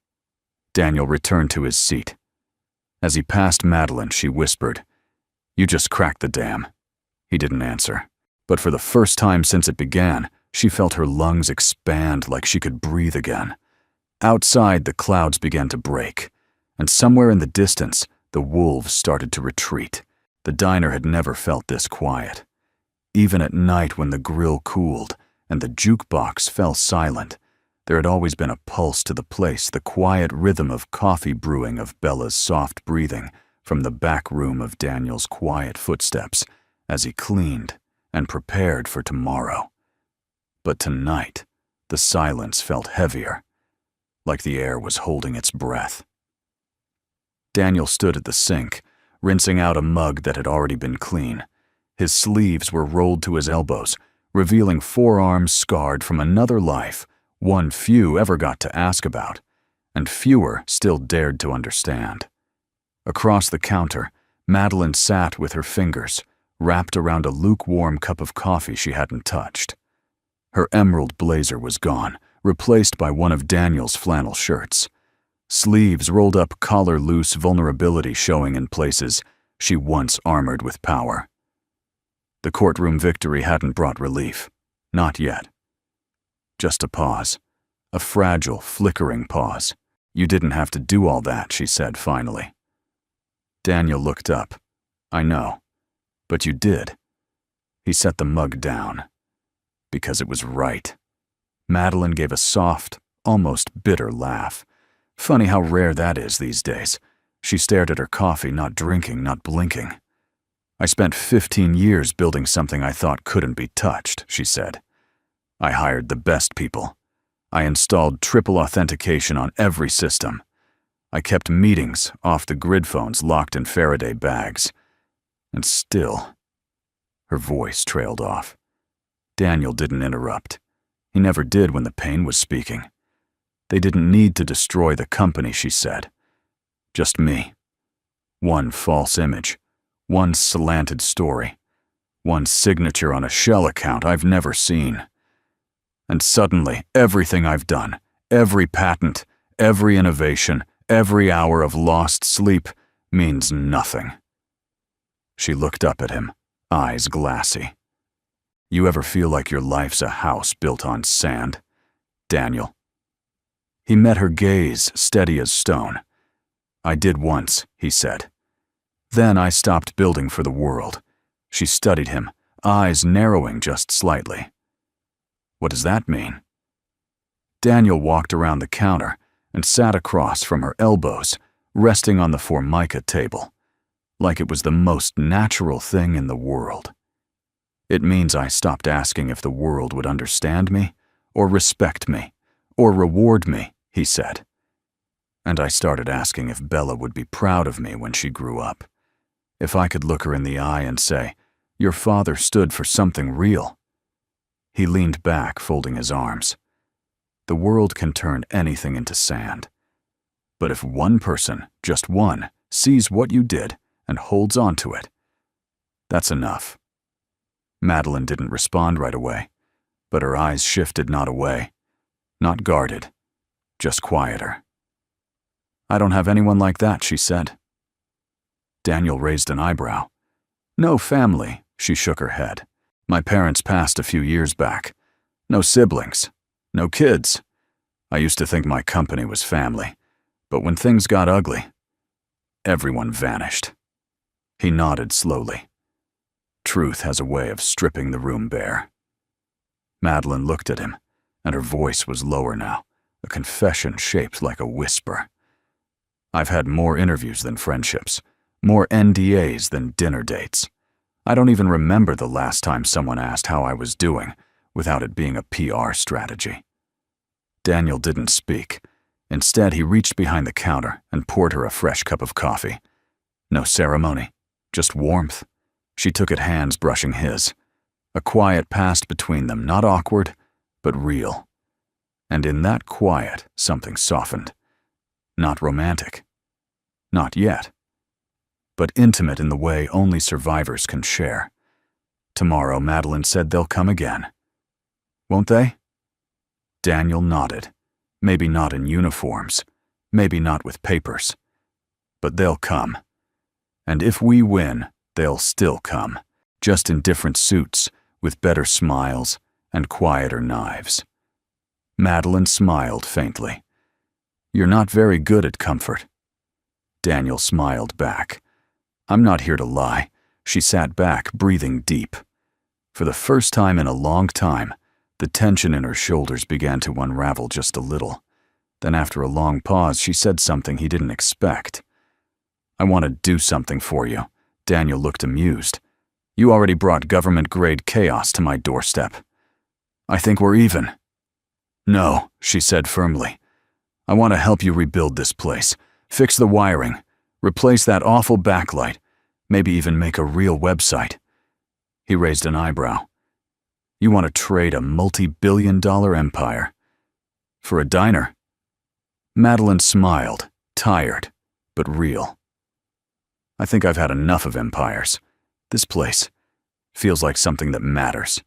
[SPEAKER 1] Daniel returned to his seat. As he passed Madeline, she whispered, You just cracked the dam. He didn't answer, but for the first time since it began, she felt her lungs expand like she could breathe again. Outside, the clouds began to break, and somewhere in the distance, the wolves started to retreat. The diner had never felt this quiet. Even at night when the grill cooled and the jukebox fell silent, there had always been a pulse to the place, the quiet rhythm of coffee brewing, of Bella's soft breathing from the back room, of Daniel's quiet footsteps as he cleaned and prepared for tomorrow. But tonight, the silence felt heavier, like the air was holding its breath. Daniel stood at the sink, rinsing out a mug that had already been clean. His sleeves were rolled to his elbows, revealing forearms scarred from another life, one few ever got to ask about, and fewer still dared to understand. Across the counter, Madeline sat with her fingers wrapped around a lukewarm cup of coffee she hadn't touched. Her emerald blazer was gone, replaced by one of Daniel's flannel shirts. Sleeves rolled up, collar loose, vulnerability showing in places she once armored with power. The courtroom victory hadn't brought relief. Not yet. Just a pause. A fragile, flickering pause. You didn't have to do all that, she said finally. Daniel looked up. I know. But you did. He set the mug down. Because it was right. Madeline gave a soft, almost bitter laugh. Funny how rare that is these days. She stared at her coffee, not drinking, not blinking. I spent 15 years building something I thought couldn't be touched, she said. I hired the best people. I installed triple authentication on every system. I kept meetings off the grid phones locked in Faraday bags. And still, her voice trailed off. Daniel didn't interrupt. He never did when the pain was speaking. They didn't need to destroy the company, she said. Just me. One false image. One slanted story. One signature on a shell account I've never seen. And suddenly, everything I've done, every patent, every innovation, every hour of lost sleep, means nothing. She looked up at him, eyes glassy. You ever feel like your life's a house built on sand, Daniel? He met her gaze, steady as stone. I did once, he said. Then I stopped building for the world. She studied him, eyes narrowing just slightly. What does that mean? Daniel walked around the counter and sat across from her elbows, resting on the formica table, like it was the most natural thing in the world. It means I stopped asking if the world would understand me, or respect me, or reward me, he said. And I started asking if Bella would be proud of me when she grew up. If I could look her in the eye and say, "Your father stood for something real." He leaned back, folding his arms. The world can turn anything into sand. But if one person, just one, sees what you did and holds on to it, that's enough. Madeline didn't respond right away, but her eyes shifted not away, not guarded, just quieter. "I don't have anyone like that," she said. Daniel raised an eyebrow. "No family," she shook her head. "My parents passed a few years back. No siblings, no kids. I used to think my company was family, but when things got ugly, everyone vanished." He nodded slowly. Truth has a way of stripping the room bare. Madeline looked at him, and her voice was lower now, a confession shaped like a whisper. "I've had more interviews than friendships, more NDAs than dinner dates. I don't even remember the last time someone asked how I was doing without it being a PR strategy." Daniel didn't speak. Instead, he reached behind the counter and poured her a fresh cup of coffee. No ceremony, just warmth. She took it, hands brushing his. A quiet passed between them, not awkward, but real. And in that quiet, something softened. Not romantic. Not yet. But intimate in the way only survivors can share. Tomorrow, Madeline said, they'll come again. Won't they? Daniel nodded. Maybe not in uniforms. Maybe not with papers. But they'll come. And if we win, they'll still come. Just in different suits, with better smiles and quieter knives. Madeline smiled faintly. "You're not very good at comfort." Daniel smiled back. "I'm not here to lie." She sat back, breathing deep. For the first time in a long time, the tension in her shoulders began to unravel just a little. Then after a long pause, she said something he didn't expect. "I want to do something for you." Daniel looked amused. "You already brought government-grade chaos to my doorstep. I think we're even." "No," she said firmly. "I want to help you rebuild this place, fix the wiring, replace that awful backlight, maybe even make a real website." He raised an eyebrow. "You want to trade a multi-billion-dollar empire for a diner?" Madeline smiled, tired, but real. "I think I've had enough of empires. This place feels like something that matters."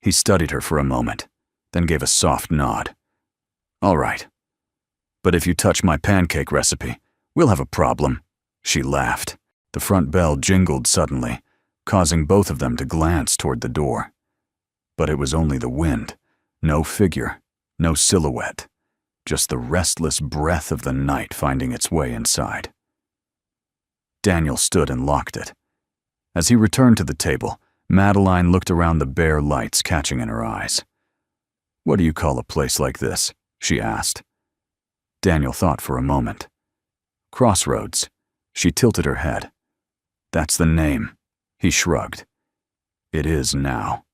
[SPEAKER 1] He studied her for a moment, then gave a soft nod. "All right. But if you touch my pancake recipe, we'll have a problem." She laughed. The front bell jingled suddenly, causing both of them to glance toward the door. But it was only the wind. No figure, no silhouette. Just the restless breath of the night finding its way inside. Daniel stood and locked it. As he returned to the table, Madeline looked around the bare lights, catching in her eyes. "What do you call a place like this?" she asked. Daniel thought for a moment. "Crossroads." She tilted her head. "That's the name." He shrugged. "It is now."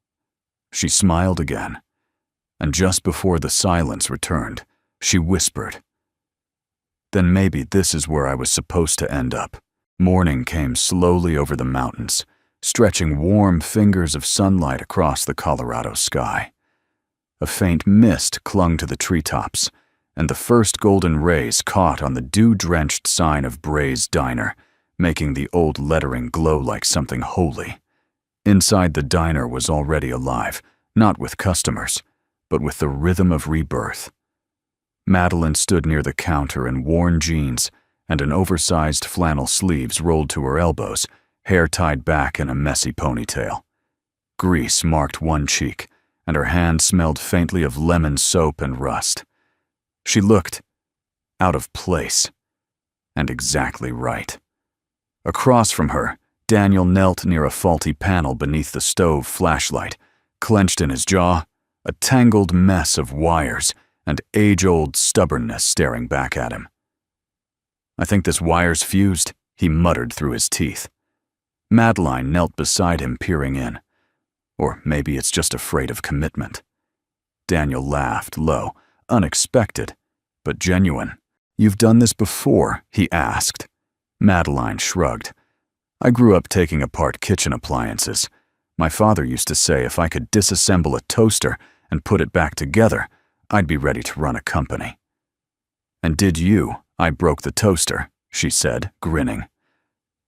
[SPEAKER 1] She smiled again, and just before the silence returned, she whispered, "Then maybe this is where I was supposed to end up." Morning came slowly over the mountains, stretching warm fingers of sunlight across the Colorado sky. A faint mist clung to the treetops, and the first golden rays caught on the dew-drenched sign of Bray's Diner, making the old lettering glow like something holy. Inside the diner was already alive, not with customers, but with the rhythm of rebirth. Madeline stood near the counter in worn jeans and an oversized flannel sleeves rolled to her elbows, hair tied back in a messy ponytail. Grease marked one cheek, and her hand smelled faintly of lemon soap and rust. She looked out of place, and exactly right. Across from her, Daniel knelt near a faulty panel beneath the stove flashlight, clenched in his jaw, a tangled mess of wires and age-old stubbornness staring back at him. "I think this wire's fused," he muttered through his teeth. Madeline knelt beside him, peering in. Or maybe it's just afraid of commitment. Daniel laughed, low, unexpected, but genuine. "You've done this before?" he asked. Madeline shrugged. "I grew up taking apart kitchen appliances. My father used to say if I could disassemble a toaster and put it back together, I'd be ready to run a company." "And did you? I broke the toaster," she said, grinning.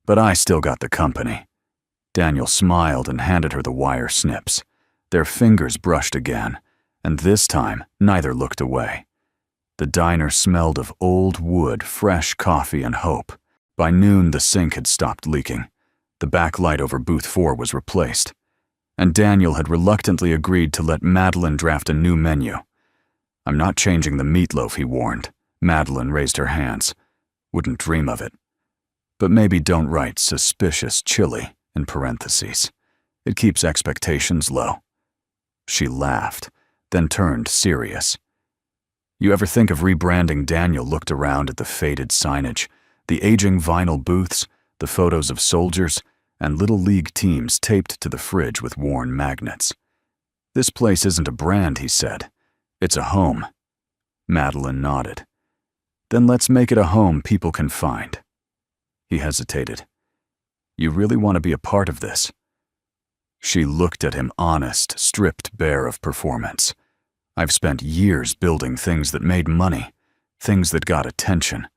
[SPEAKER 1] "But I still got the company." Daniel smiled and handed her the wire snips. Their fingers brushed again, and this time neither looked away. The diner smelled of old wood, fresh coffee, and hope. By noon, the sink had stopped leaking. The backlight over booth 4 was replaced. And Daniel had reluctantly agreed to let Madeline draft a new menu. "I'm not changing the meatloaf," he warned. Madeline raised her hands. "Wouldn't dream of it. But maybe don't write suspicious chili in parentheses. It keeps expectations low." She laughed, then turned serious. "You ever think of rebranding?" Daniel looked around at the faded signage, the aging vinyl booths, the photos of soldiers, and little league teams taped to the fridge with worn magnets. "This place isn't a brand," he said. "It's a home." Madeline nodded. "Then let's make it a home people can find." He hesitated. "You really want to be a part of this?" She looked at him, honest, stripped bare of performance. "I've spent years building things that made money, things that got attention.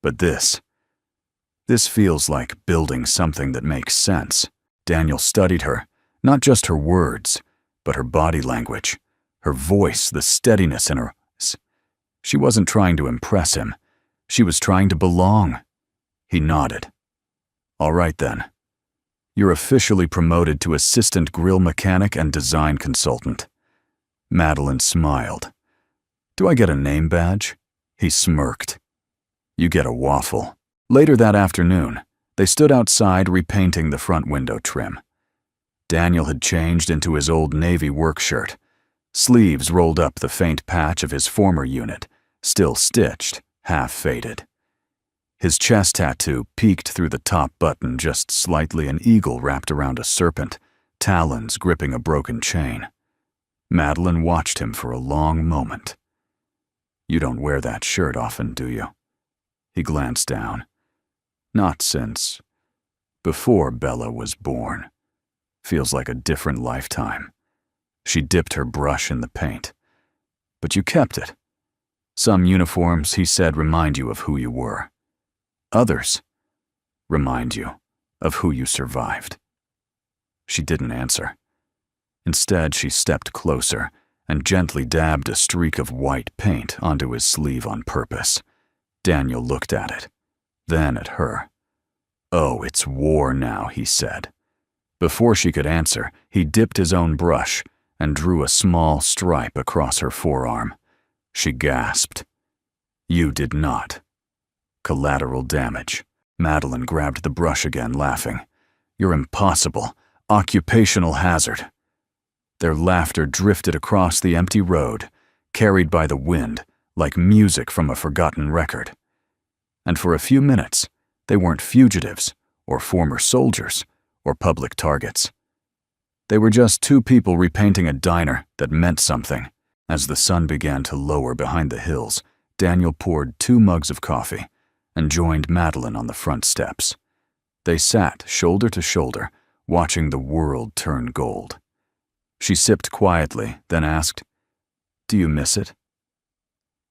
[SPEAKER 1] But this feels like building something that makes sense." Daniel studied her, not just her words, but her body language, her voice, the steadiness in her voice. She wasn't trying to impress him. She was trying to belong. He nodded. "All right then. You're officially promoted to assistant grill mechanic and design consultant." Madeline smiled. "Do I get a name badge?" He smirked. "You get a waffle." Later that afternoon, they stood outside repainting the front window trim. Daniel had changed into his old Navy work shirt. Sleeves rolled up the faint patch of his former unit, still stitched, half faded. His chest tattoo peeked through the top button just slightly, an eagle wrapped around a serpent, talons gripping a broken chain. Madeline watched him for a long moment. "You don't wear that shirt often, do you?" He glanced down. "Not since before Bella was born. Feels like a different lifetime." She dipped her brush in the paint. "But you kept it. Some uniforms," he said, "remind you of who you were. Others remind you of who you survived." She didn't answer. Instead, she stepped closer and gently dabbed a streak of white paint onto his sleeve on purpose. Daniel looked at it, then at her. "Oh, it's war now," he said. Before she could answer, he dipped his own brush and drew a small stripe across her forearm. She gasped. "You did not." "Collateral damage." Madeline grabbed the brush again, laughing. "You're impossible. Occupational hazard." Their laughter drifted across the empty road, carried by the wind, like music from a forgotten record. And for a few minutes, they weren't fugitives, or former soldiers, or public targets. They were just two people repainting a diner that meant something. As the sun began to lower behind the hills, Daniel poured 2 mugs of coffee and joined Madeline on the front steps. They sat shoulder to shoulder, watching the world turn gold. She sipped quietly, then asked, "Do you miss it?"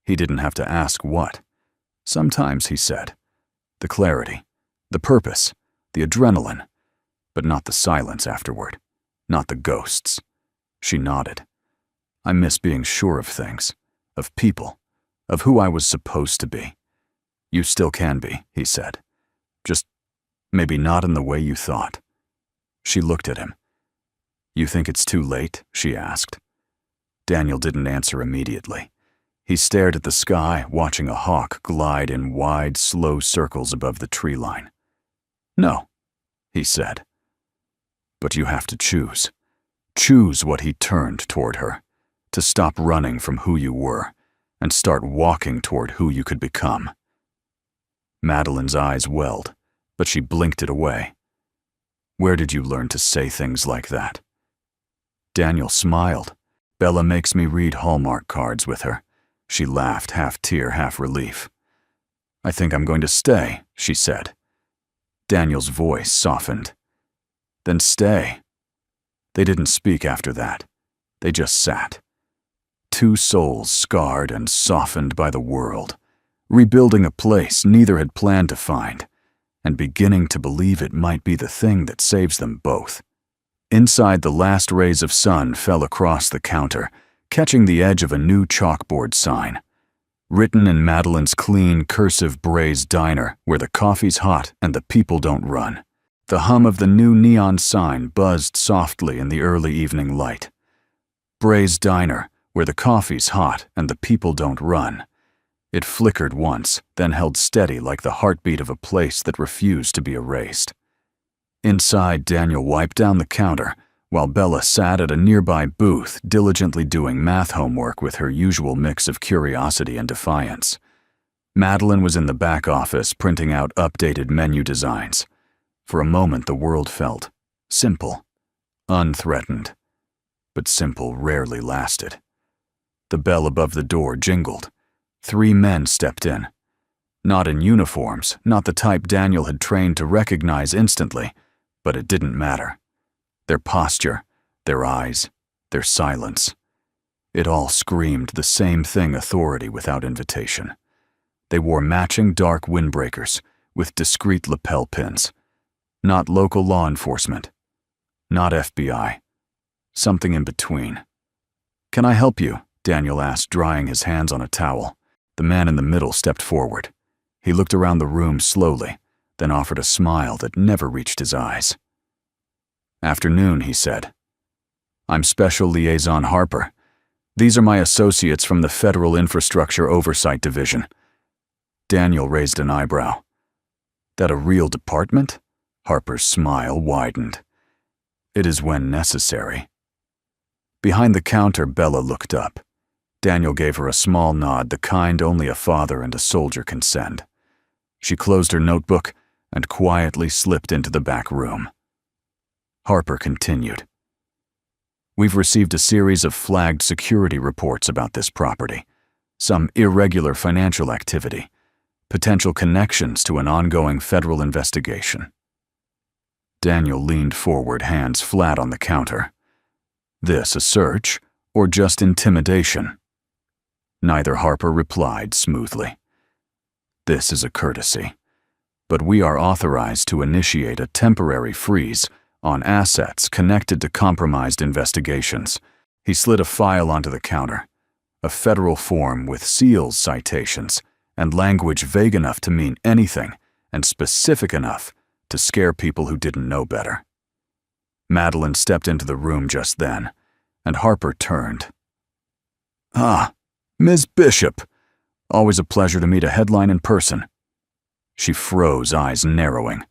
[SPEAKER 1] He didn't have to ask what. "Sometimes," he said. "The clarity, the purpose, the adrenaline, but not the silence afterward, not the ghosts." She nodded. "I miss being sure of things, of people, of who I was supposed to be." "You still can be," he said. "Just maybe not in the way you thought." She looked at him. "You think it's too late?" she asked. Daniel didn't answer immediately. He stared at the sky, watching a hawk glide in wide, slow circles above the tree line. "No," he said. "But you have to choose. Choose what." He turned toward her. "To stop running from who you were and start walking toward who you could become." Madeline's eyes welled, but she blinked it away. Where did you learn to say things like that? Daniel smiled. Bella makes me read Hallmark cards with her. She laughed, half tear, half relief. I think I'm going to stay, she said. Daniel's voice softened. Then stay. They didn't speak after that. They just sat. Two souls scarred and softened by the world, rebuilding a place neither had planned to find, and beginning to believe it might be the thing that saves them both. Inside, the last rays of sun fell across the counter, catching the edge of a new chalkboard sign. Written in Madeline's clean, cursive Bray's Diner, where the coffee's hot and the people don't run. The hum of the new neon sign buzzed softly in the early evening light. Bray's Diner, where the coffee's hot and the people don't run. It flickered once, then held steady like the heartbeat of a place that refused to be erased. Inside, Daniel wiped down the counter, while Bella sat at a nearby booth diligently doing math homework with her usual mix of curiosity and defiance. Madeline was in the back office printing out updated menu designs. For a moment the world felt simple, unthreatened. But simple rarely lasted. The bell above the door jingled. 3 men stepped in. Not in uniforms, not the type Daniel had trained to recognize instantly, but it didn't matter. Their posture, their eyes, their silence. It all screamed the same thing: authority without invitation. They wore matching dark windbreakers with discreet lapel pins. Not local law enforcement. Not FBI. Something in between. "Can I help you?" Daniel asked, drying his hands on a towel. The man in the middle stepped forward. He looked around the room slowly, then offered a smile that never reached his eyes. "Afternoon," he said. "I'm Special Liaison Harper. These are my associates from the Federal Infrastructure Oversight Division." Daniel raised an eyebrow. "That a real department?" Harper's smile widened. "It is when necessary." Behind the counter, Bella looked up. Daniel gave her a small nod, the kind only a father and a soldier can send. She closed her notebook and quietly slipped into the back room. Harper continued. "We've received a series of flagged security reports about this property. Some irregular financial activity. Potential connections to an ongoing federal investigation." Daniel leaned forward, hands flat on the counter. "This a search, or just intimidation?" Neither Harper replied smoothly. "This is a courtesy, but we are authorized to initiate a temporary freeze on assets connected to compromised investigations." He slid a file onto the counter, a federal form with SEALs citations and language vague enough to mean anything and specific enough to scare people who didn't know better. Madeline stepped into the room just then, and Harper turned. "Ah, Ms. Bishop. Always a pleasure to meet a headline in person." She froze, eyes narrowing.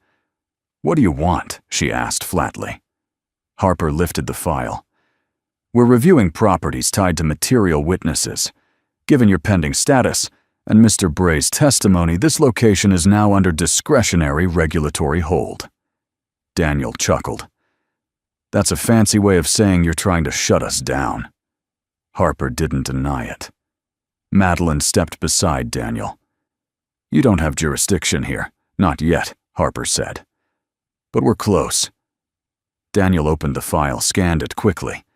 [SPEAKER 1] "What do you want?" she asked flatly. Harper lifted the file. "We're reviewing properties tied to material witnesses. Given your pending status and Mr. Bray's testimony, this location is now under discretionary regulatory hold." Daniel chuckled. "That's a fancy way of saying you're trying to shut us down." Harper didn't deny it. Madeline stepped beside Daniel. "You don't have jurisdiction here. Not yet," Harper said. "But we're close." Daniel opened the file, scanned it quickly,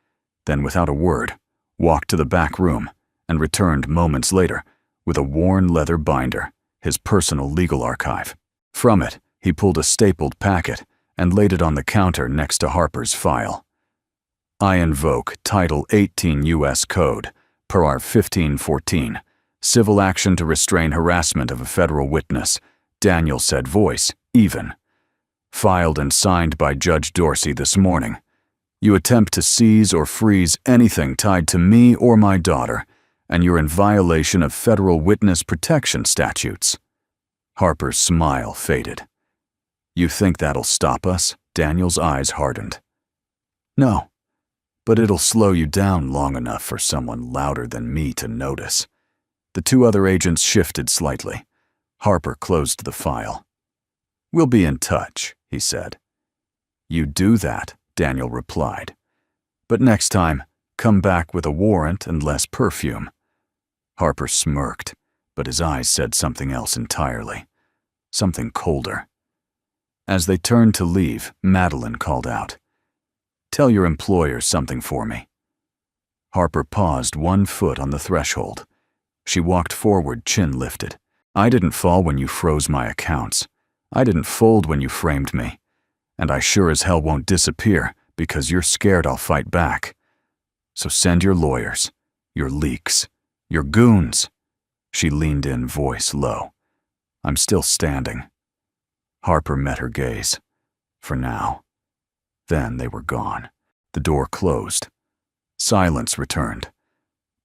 [SPEAKER 1] then without a word, walked to the back room and returned moments later with a worn leather binder, his personal legal archive. From it, he pulled a stapled packet and laid it on the counter next to Harper's file. "I invoke Title 18 U.S. Code, per R 1514, civil action to restrain harassment of a federal witness," Daniel said, voice even. "Filed and signed by Judge Dorsey this morning. You attempt to seize or freeze anything tied to me or my daughter, and you're in violation of federal witness protection statutes." Harper's smile faded. "You think that'll stop us?" Daniel's eyes hardened. "No, but it'll slow you down long enough for someone louder than me to notice." The 2 other agents shifted slightly. Harper closed the file. "We'll be in touch," he said. "You do that," Daniel replied. "But next time, come back with a warrant and less perfume." Harper smirked, but his eyes said something else entirely. Something colder. As they turned to leave, Madeline called out, "Tell your employer something for me." Harper paused 1 foot on the threshold. She walked forward, chin lifted. "I didn't fall when you froze my accounts. I didn't fold when you framed me. And I sure as hell won't disappear because you're scared I'll fight back. So send your lawyers, your leaks, your goons." She leaned in, voice low. "I'm still standing." Harper met her gaze. For now. Then they were gone. The door closed. Silence returned.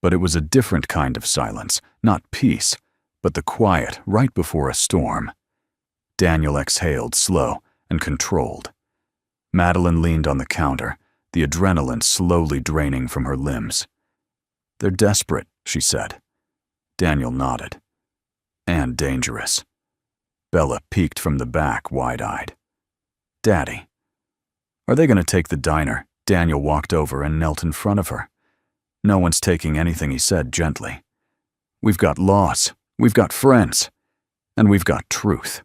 [SPEAKER 1] But it was a different kind of silence, not peace, but the quiet right before a storm. Daniel exhaled, slow and controlled. Madeline leaned on the counter, the adrenaline slowly draining from her limbs. "They're desperate," she said. Daniel nodded. "And dangerous." Bella peeked from the back, wide-eyed. "Daddy." "Are they going to take the diner?" Daniel walked over and knelt in front of her. "No one's taking anything," he said gently. "We've got laws, we've got friends, and we've got truth."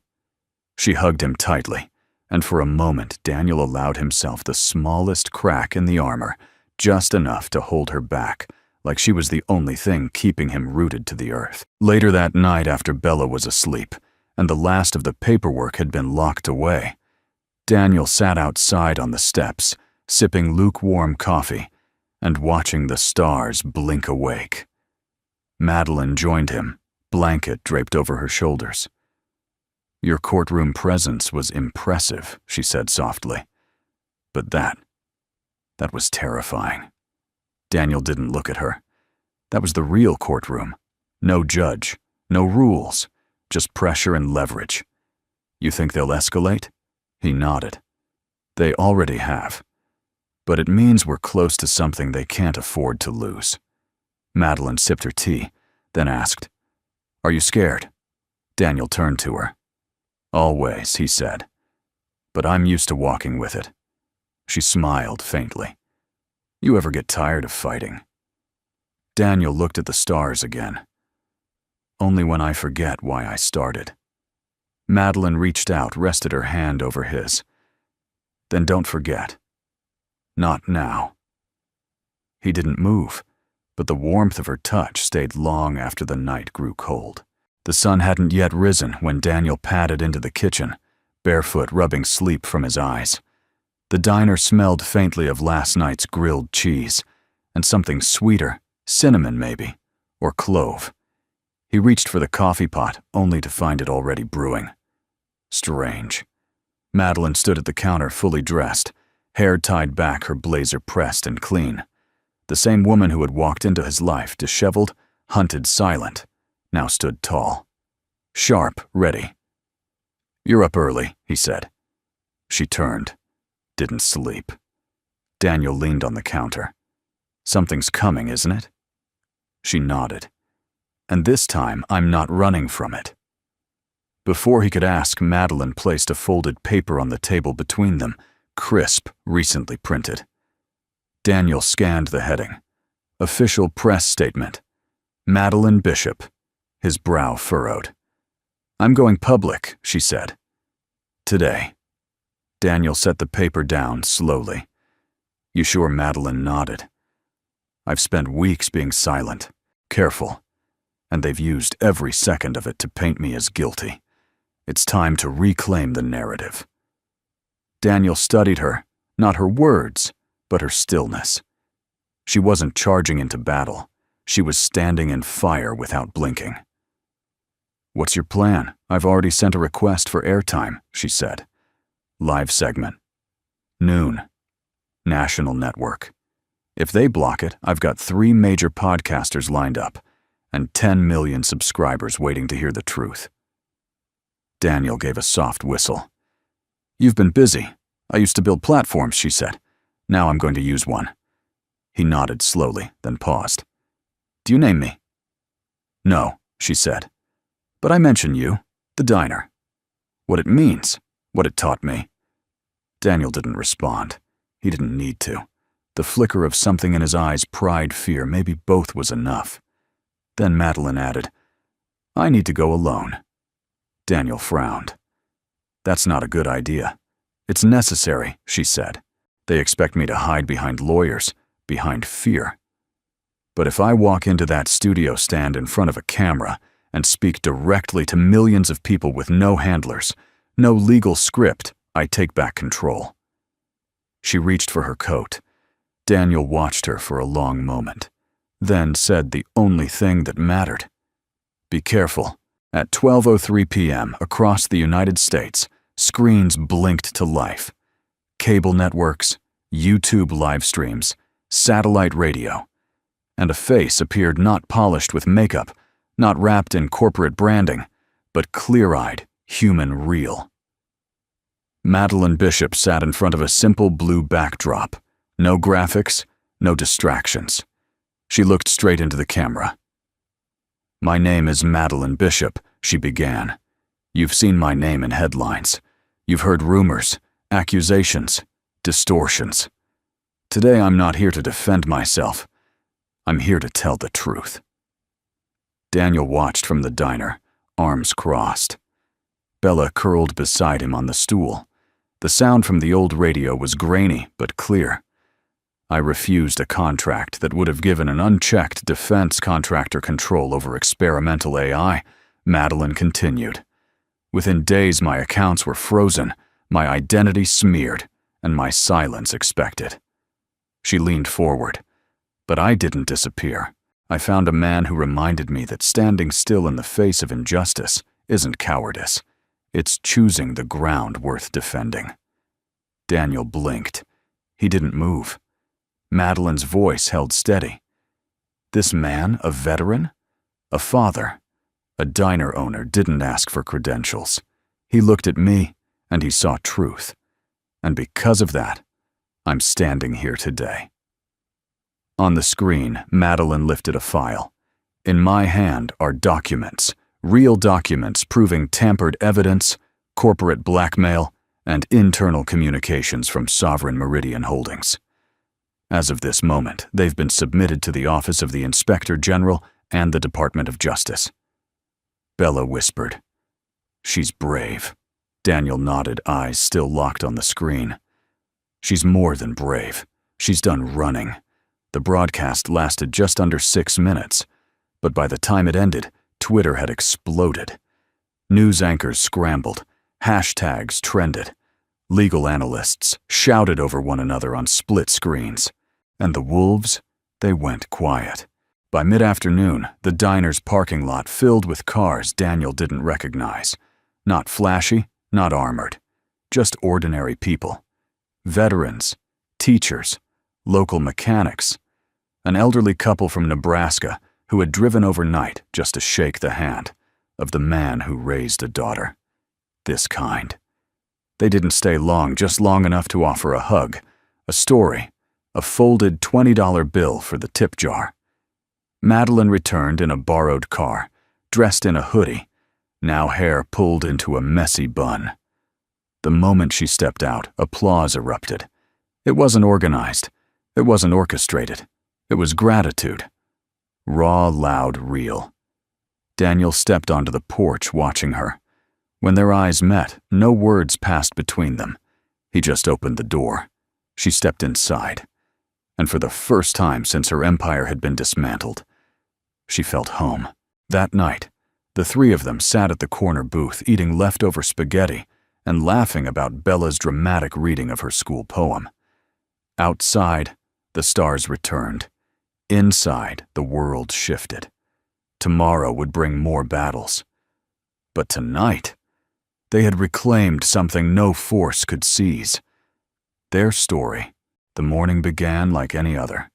[SPEAKER 1] She hugged him tightly, and for a moment Daniel allowed himself the smallest crack in the armor, just enough to hold her back, like she was the only thing keeping him rooted to the earth. Later that night, after Bella was asleep, and the last of the paperwork had been locked away, Daniel sat outside on the steps, sipping lukewarm coffee and watching the stars blink awake. Madeline joined him, blanket draped over her shoulders. "Your courtroom presence was impressive," she said softly. "But that was terrifying." Daniel didn't look at her. That was the real courtroom. No judge, no rules, just pressure and leverage. "You think they'll escalate?" He nodded. "They already have. But it means we're close to something they can't afford to lose." Madeline sipped her tea, then asked, "Are you scared?" Daniel turned to her. "Always," he said. "But I'm used to walking with it." She smiled faintly. "You ever get tired of fighting?" Daniel looked at the stars again. "Only when I forget why I started." Madeline reached out, rested her hand over his. "Then don't forget. Not now." He didn't move, but the warmth of her touch stayed long after the night grew cold. The sun hadn't yet risen when Daniel padded into the kitchen, barefoot, rubbing sleep from his eyes. The diner smelled faintly of last night's grilled cheese, and something sweeter, cinnamon maybe, or clove. He reached for the coffee pot, only to find it already brewing. Strange. Madeline stood at the counter fully dressed, hair tied back, her blazer pressed and clean. The same woman who had walked into his life, disheveled, hunted, silent, now stood tall. Sharp, ready. "You're up early," he said. She turned. Didn't sleep. Daniel leaned on the counter. "Something's coming, isn't it?" She nodded. "And this time, I'm not running from it." Before he could ask, Madeline placed a folded paper on the table between them, crisp, recently printed. Daniel scanned the heading. Official press statement. Madeline Bishop. His brow furrowed. "I'm going public," she said. "Today." Daniel set the paper down slowly. "You sure?" Madeline nodded. "I've spent weeks being silent, careful, and they've used every second of it to paint me as guilty. It's time to reclaim the narrative." Daniel studied her, not her words, but her stillness. She wasn't charging into battle. She was standing in fire without blinking. "What's your plan? I've already sent a request for airtime," she said. "Live segment. Noon. National network. If they block it, I've got 3 major podcasters lined up and 10 million subscribers waiting to hear the truth." Daniel gave a soft whistle. "You've been busy. I used to build platforms," she said. "Now I'm going to use one." He nodded slowly, then paused. "Do you name me?" "No," she said. "But I mention you. The diner. What it means. What it taught me. Daniel didn't respond. He didn't need to. The flicker of something in his eyes, pride, fear, maybe both was enough. Then Madeline added, I need to go alone. Daniel frowned. That's not a good idea. It's necessary, she said. They expect me to hide behind lawyers, behind fear. But if I walk into that studio stand in front of a camera and speak directly to millions of people with no handlers, no legal script, I take back control. She reached for her coat. Daniel watched her for a long moment, then said the only thing that mattered. Be careful. At 12:03 p.m. across the United States, screens blinked to life. Cable networks, YouTube live streams, satellite radio. And a face appeared not polished with makeup, not wrapped in corporate branding, but clear-eyed, human real. Madeline Bishop sat in front of a simple blue backdrop. No graphics, no distractions. She looked straight into the camera. My name is Madeline Bishop, she began. You've seen my name in headlines. You've heard rumors, accusations, distortions. Today I'm not here to defend myself. I'm here to tell the truth. Daniel watched from the diner, arms crossed. Bella curled beside him on the stool. The sound from the old radio was grainy but clear. I refused a contract that would have given an unchecked defense contractor control over experimental AI, Madeline continued. Within days my accounts were frozen, my identity smeared, and my silence expected. She leaned forward. But I didn't disappear. I found a man who reminded me that standing still in the face of injustice isn't cowardice. It's choosing the ground worth defending. Daniel blinked. He didn't move. Madeline's voice held steady. This man, a veteran, a father, a diner owner, didn't ask for credentials. He looked at me, and he saw truth. And because of that, I'm standing here today. On the screen, Madeline lifted a file. In my hand are documents, real documents proving tampered evidence, corporate blackmail, and internal communications from Sovereign Meridian Holdings. As of this moment, they've been submitted to the Office of the Inspector General and the Department of Justice. Bella whispered. She's brave. Daniel nodded, eyes still locked on the screen. She's more than brave. She's done running. The broadcast lasted just under 6 minutes, but by the time it ended, Twitter had exploded. News anchors scrambled, hashtags trended. Legal analysts shouted over one another on split screens. And the wolves, they went quiet. By mid-afternoon, the diner's parking lot filled with cars Daniel didn't recognize. Not flashy, not armored. Just ordinary people. Veterans, teachers, local mechanics. An elderly couple from Nebraska who had driven overnight just to shake the hand of the man who raised a daughter. This kind. They didn't stay long, just long enough to offer a hug, a story, a folded $20 bill for the tip jar. Madeline returned in a borrowed car, dressed in a hoodie, now hair pulled into a messy bun. The moment she stepped out, applause erupted. It wasn't organized. It wasn't orchestrated. It was gratitude. Raw, loud, real. Daniel stepped onto the porch watching her. When their eyes met, no words passed between them. He just opened the door. She stepped inside. And for the first time since her empire had been dismantled, she felt home. That night, the three of them sat at the corner booth eating leftover spaghetti and laughing about Bella's dramatic reading of her school poem. Outside, the stars returned. Inside, the world shifted. Tomorrow would bring more battles. But tonight, they had reclaimed something no force could seize. Their story. The morning began like any other.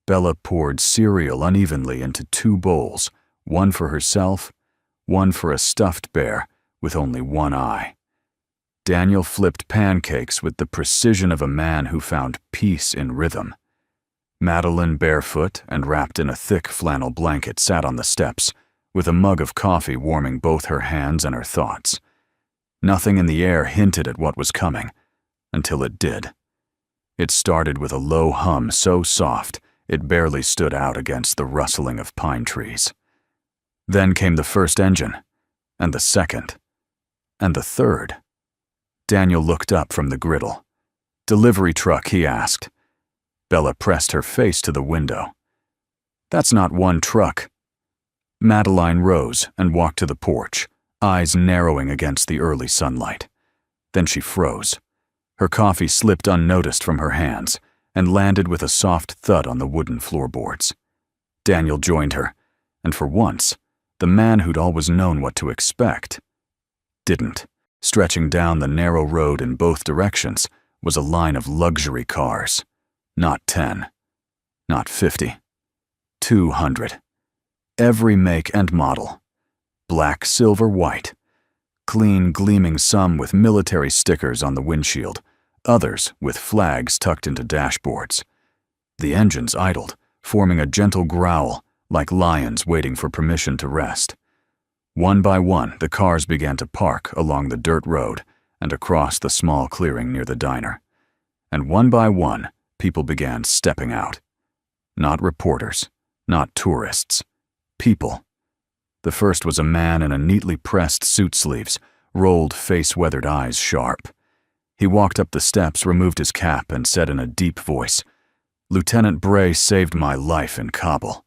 [SPEAKER 1] Bella poured cereal unevenly into 2 bowls, one for herself, one for a stuffed bear with only one eye. Daniel flipped pancakes with the precision of a man who found peace in rhythm. Madeline, barefoot and wrapped in a thick flannel blanket, sat on the steps, with a mug of coffee warming both her hands and her thoughts. Nothing in the air hinted at what was coming, until it did. It started with a low hum so soft it barely stood out against the rustling of pine trees. Then came the first engine, and the second, and the third. Daniel looked up from the griddle. "Delivery truck," he asked. Bella pressed her face to the window. "That's not one truck." Madeline rose and walked to the porch, eyes narrowing against the early sunlight. Then she froze. Her coffee slipped unnoticed from her hands and landed with a soft thud on the wooden floorboards. Daniel joined her, and for once, the man who'd always known what to expect didn't. Stretching down the narrow road in both directions was a line of luxury cars. Not 10, not 50, 200. Every make and model. Black, silver, white. Clean, gleaming, some with military stickers on the windshield, others with flags tucked into dashboards. The engines idled, forming a gentle growl like lions waiting for permission to rest. One by one, the cars began to park along the dirt road and across the small clearing near the diner. And one by one, people began stepping out. Not reporters, not tourists. People. The first was a man in a neatly pressed suit sleeves, rolled face-weathered eyes sharp. He walked up the steps, removed his cap, and said in a deep voice, "Lieutenant Bray saved my life in Kabul.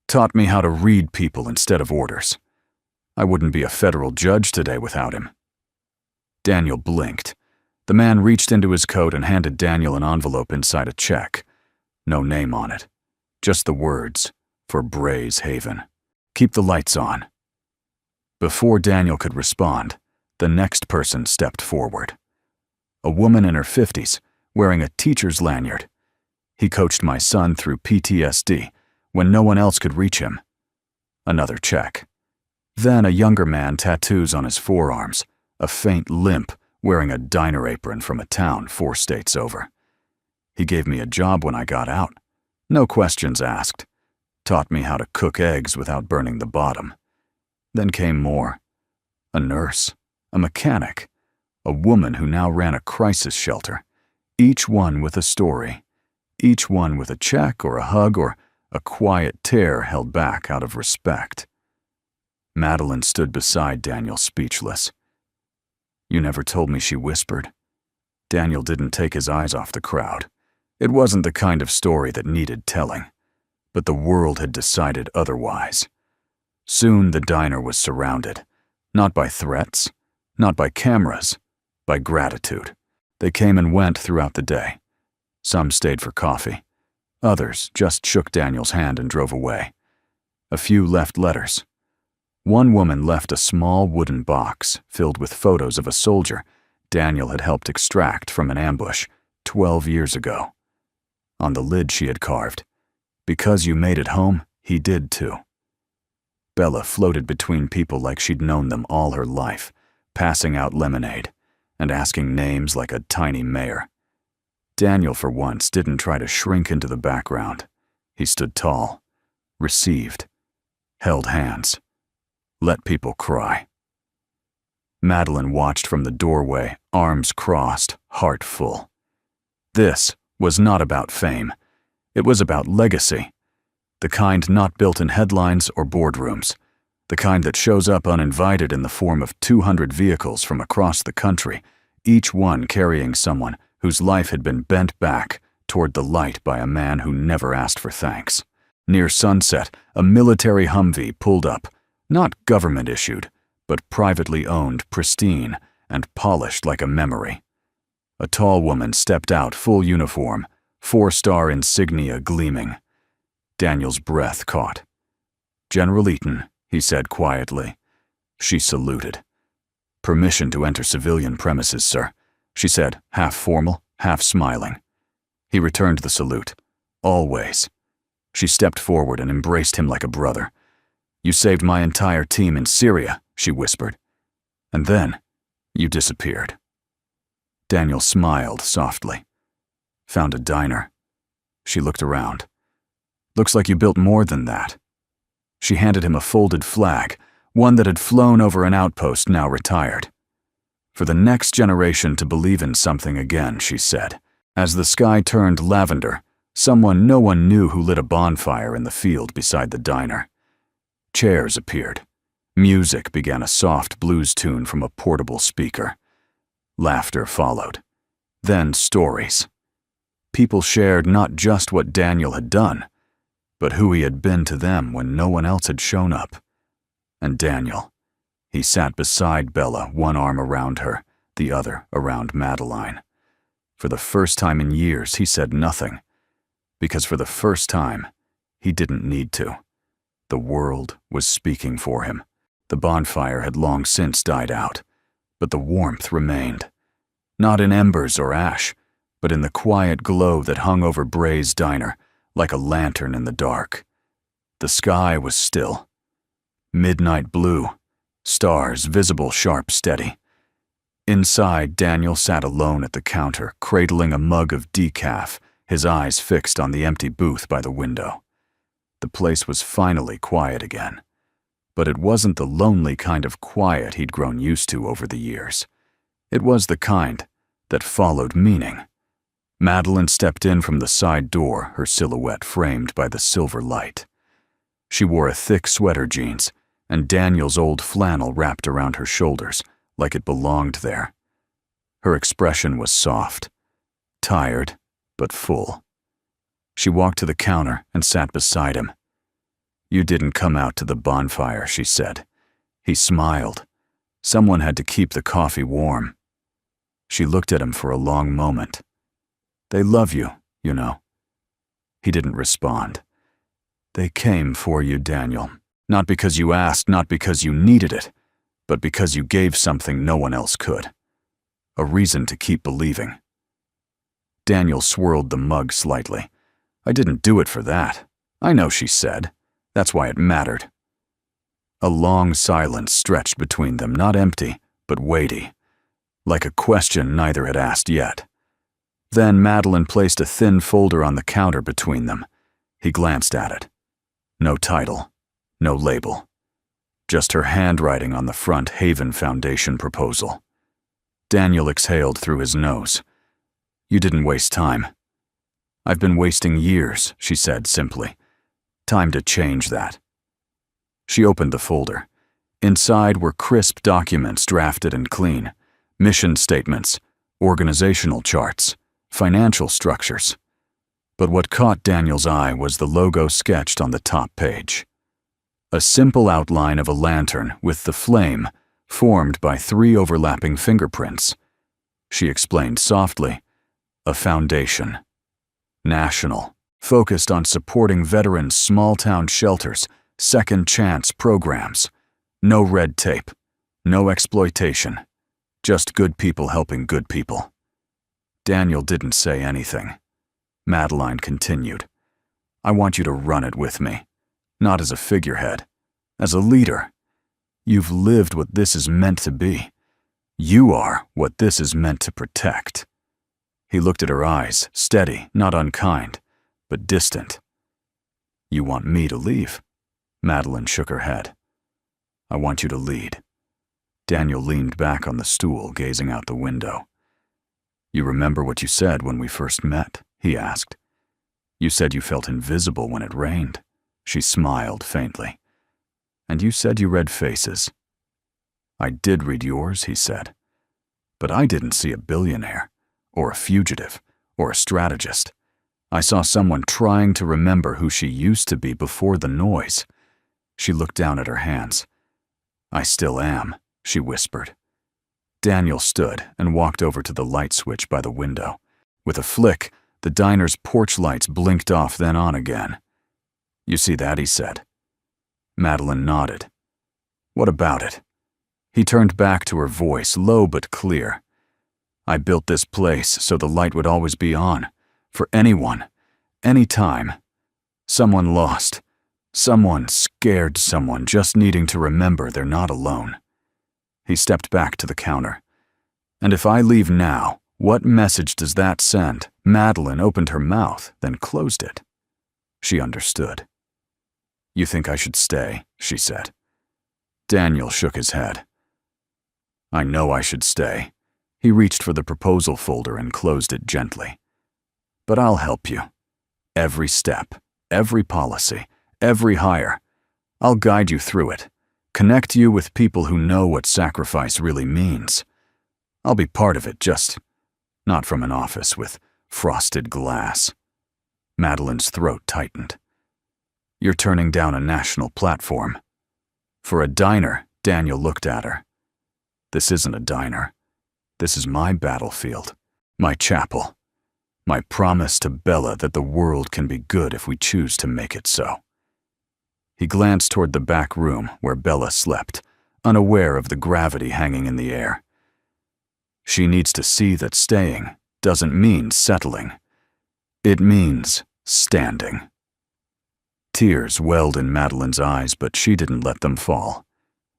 [SPEAKER 1] Taught me how to read people instead of orders. I wouldn't be a federal judge today without him." Daniel blinked. The man reached into his coat and handed Daniel an envelope inside a check. No name on it. Just the words, "For Bray's Haven. Keep the lights on." Before Daniel could respond, the next person stepped forward. A woman in her 50s, wearing a teacher's lanyard. "He coached my son through PTSD when no one else could reach him." Another check. Then a younger man, tattoos on his forearms, a faint limp, wearing a diner apron from a town 4 states over. "He gave me a job when I got out. No questions asked. Taught me how to cook eggs without burning the bottom." Then came more. A nurse, a mechanic, a woman who now ran a crisis shelter, each one with a story, each one with a check or a hug or a quiet tear held back out of respect. Madeline stood beside Daniel, speechless. "You never told me," she whispered. Daniel didn't take his eyes off the crowd. It wasn't the kind of story that needed telling, but the world had decided otherwise. Soon the diner was surrounded, not by threats, not by cameras, by gratitude. They came and went throughout the day. Some stayed for coffee. Others just shook Daniel's hand and drove away. A few left letters. One woman left a small wooden box filled with photos of a soldier Daniel had helped extract from an ambush 12 years ago. On the lid she had carved, "Because you made it home, he did too." Bella floated between people like she'd known them all her life, passing out lemonade and asking names like a tiny mayor. Daniel, for once, didn't try to shrink into the background. He stood tall, received, held hands, let people cry. Madeline watched from the doorway, arms crossed, heart full. This was not about fame. It was about legacy. The kind not built in headlines or boardrooms. The kind that shows up uninvited in the form of 200 vehicles from across the country, each one carrying someone whose life had been bent back toward the light by a man who never asked for thanks. Near sunset, a military Humvee pulled up, not government-issued, but privately owned, pristine, and polished like a memory. A tall woman stepped out, full uniform, 4-star insignia gleaming. Daniel's breath caught. "General Eaton," he said quietly. She saluted. "Permission to enter civilian premises, sir," she said, half formal, half smiling. He returned the salute. "Always." She stepped forward and embraced him like a brother. "You saved my entire team in Syria," she whispered. "And then, you disappeared." Daniel smiled softly. "Found a diner." She looked around. "Looks like you built more than that." She handed him a folded flag, one that had flown over an outpost now retired. For the next generation to believe in something again, she said. As the sky turned lavender, no one knew who lit a bonfire in the field beside the diner. Chairs appeared. Music began, a soft blues tune from a portable speaker. Laughter followed. Then stories. People shared not just what Daniel had done, but who he had been to them when no one else had shown up. And Daniel, he sat beside Bella, one arm around her, the other around Madeline. For the first time in years, he said nothing, because for the first time, he didn't need to. The world was speaking for him. The bonfire had long since died out, but the warmth remained. Not in embers or ash, but in the quiet glow that hung over Bray's diner, like a lantern in the dark. The sky was still. Midnight blue, stars visible sharp steady. Inside, Daniel sat alone at the counter, cradling a mug of decaf, his eyes fixed on the empty booth by the window. The place was finally quiet again. But it wasn't the lonely kind of quiet he'd grown used to over the years. It was the kind that followed meaning. Madeline stepped in from the side door, her silhouette framed by the silver light. She wore a thick sweater jeans, and Daniel's old flannel wrapped around her shoulders, like it belonged there. Her expression was soft, tired, but full. She walked to the counter and sat beside him. "You didn't come out to the bonfire," she said. He smiled. Someone had to keep the coffee warm. She looked at him for a long moment. "They love you, you know." He didn't respond. "They came for you, Daniel. Not because you asked, not because you needed it, but because you gave something no one else could. A reason to keep believing." Daniel swirled the mug slightly. "I didn't do it for that. I know," she said. "That's why it mattered." A long silence stretched between them, not empty, but weighty, like a question neither had asked yet. Then Madeline placed a thin folder on the counter between them. He glanced at it. No title, no label. Just her handwriting on the front Haven Foundation proposal. Daniel exhaled through his nose. "You didn't waste time." "I've been wasting years," she said simply. "Time to change that." She opened the folder. Inside were crisp documents drafted and clean. Mission statements, organizational charts, financial structures. But what caught Daniel's eye was the logo sketched on the top page. A simple outline of a lantern with the flame formed by 3 overlapping fingerprints. She explained softly, "A foundation. National. Focused on supporting veterans' small-town shelters, second chance programs. No red tape, no exploitation, just good people helping good people." Daniel didn't say anything. Madeline continued, "I want you to run it with me, not as a figurehead, as a leader. You've lived what this is meant to be. You are what this is meant to protect." He looked at her eyes, steady, not unkind, but distant. "You want me to leave?" Madeline shook her head. "I want you to lead." Daniel leaned back on the stool, gazing out the window. "You remember what you said when we first met?" he asked. "You said you felt invisible when it rained." She smiled faintly. "And you said you read faces." "I did read yours," he said. "But I didn't see a billionaire, or a fugitive, or a strategist. I saw someone trying to remember who she used to be before the noise." She looked down at her hands. "I still am," she whispered. Daniel stood and walked over to the light switch by the window. With a flick, the diner's porch lights blinked off, then on again. "You see that?" he said. Madeline nodded. "What about it?" He turned back to her voice, low but clear. "I built this place so the light would always be on. For anyone, any time. Someone lost. Someone scared someone just needing to remember they're not alone." He stepped back to the counter. "And if I leave now, what message does that send?" Madeline opened her mouth, then closed it. She understood. "You think I should stay?" she said. Daniel shook his head. "I know I should stay." He reached for the proposal folder and closed it gently. "But I'll help you. Every step, every policy, every hire. I'll guide you through it, connect you with people who know what sacrifice really means. I'll be part of it, just not from an office with frosted glass." Madeline's throat tightened. "You're turning down a national platform." "For a diner," Daniel looked at her. "This isn't a diner. This is my battlefield, my chapel, my promise to Bella that the world can be good if we choose to make it so." He glanced toward the back room where Bella slept, unaware of the gravity hanging in the air. "She needs to see that staying doesn't mean settling. It means standing." Tears welled in Madeline's eyes, but she didn't let them fall.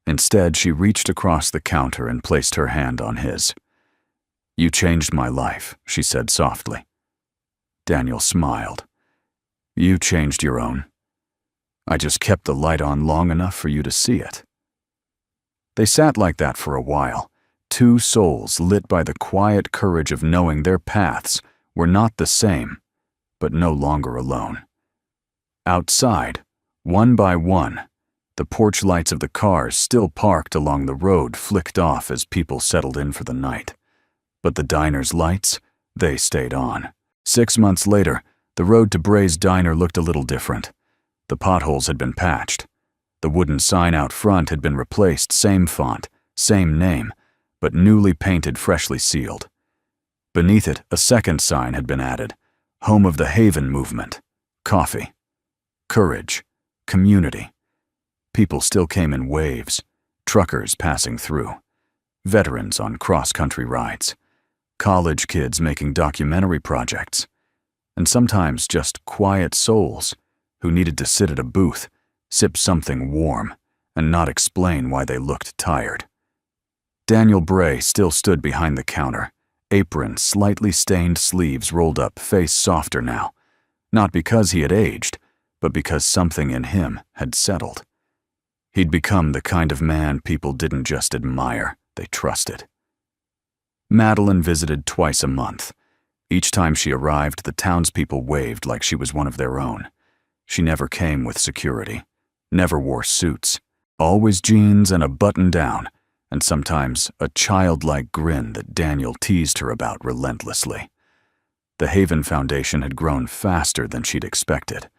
[SPEAKER 1] Instead, she reached across the counter and placed her hand on his. "You changed my life," she said softly. Daniel smiled. "You changed your own. I just kept the light on long enough for you to see it." They sat like that for a while, two souls lit by the quiet courage of knowing their paths were not the same, but no longer alone. Outside, one by one, the porch lights of the cars still parked along the road flicked off as people settled in for the night. But the diner's lights, they stayed on. 6 months later, the road to Bray's diner looked a little different. The potholes had been patched. The wooden sign out front had been replaced, same font, same name, but newly painted, freshly sealed. Beneath it, a second sign had been added, home of the Haven movement. Coffee. Courage. Community. People still came in waves, truckers passing through, veterans on cross-country rides, college kids making documentary projects, and sometimes just quiet souls who needed to sit at a booth, sip something warm, and not explain why they looked tired. Daniel Bray still stood behind the counter, apron, slightly stained sleeves rolled up, face softer now, not because he had aged, but because something in him had settled. He'd become the kind of man people didn't just admire, they trusted. Madeline visited twice a month. Each time she arrived, the townspeople waved like she was one of their own. She never came with security, never wore suits, always jeans and a button-down, and sometimes a childlike grin that Daniel teased her about relentlessly. The Haven Foundation had grown faster than she'd expected.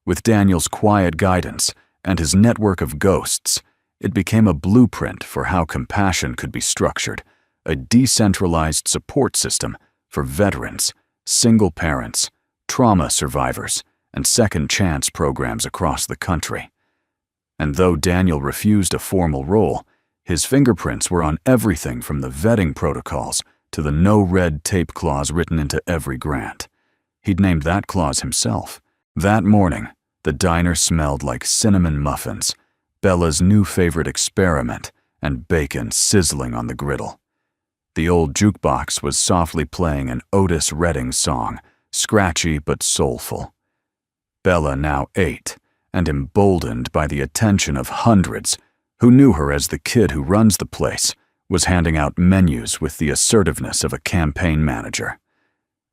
[SPEAKER 1] With Daniel's quiet guidance and his network of ghosts, it became a blueprint for how compassion could be structured, a decentralized support system for veterans, single parents, trauma survivors, and second chance programs across the country. And though Daniel refused a formal role, his fingerprints were on everything from the vetting protocols to the no red tape clause written into every grant. He'd named that clause himself. That morning, the diner smelled like cinnamon muffins, Bella's new favorite experiment, and bacon sizzling on the griddle. The old jukebox was softly playing an Otis Redding song, scratchy but soulful. Bella now ate, and emboldened by the attention of hundreds who knew her as the kid who runs the place, was handing out menus with the assertiveness of a campaign manager.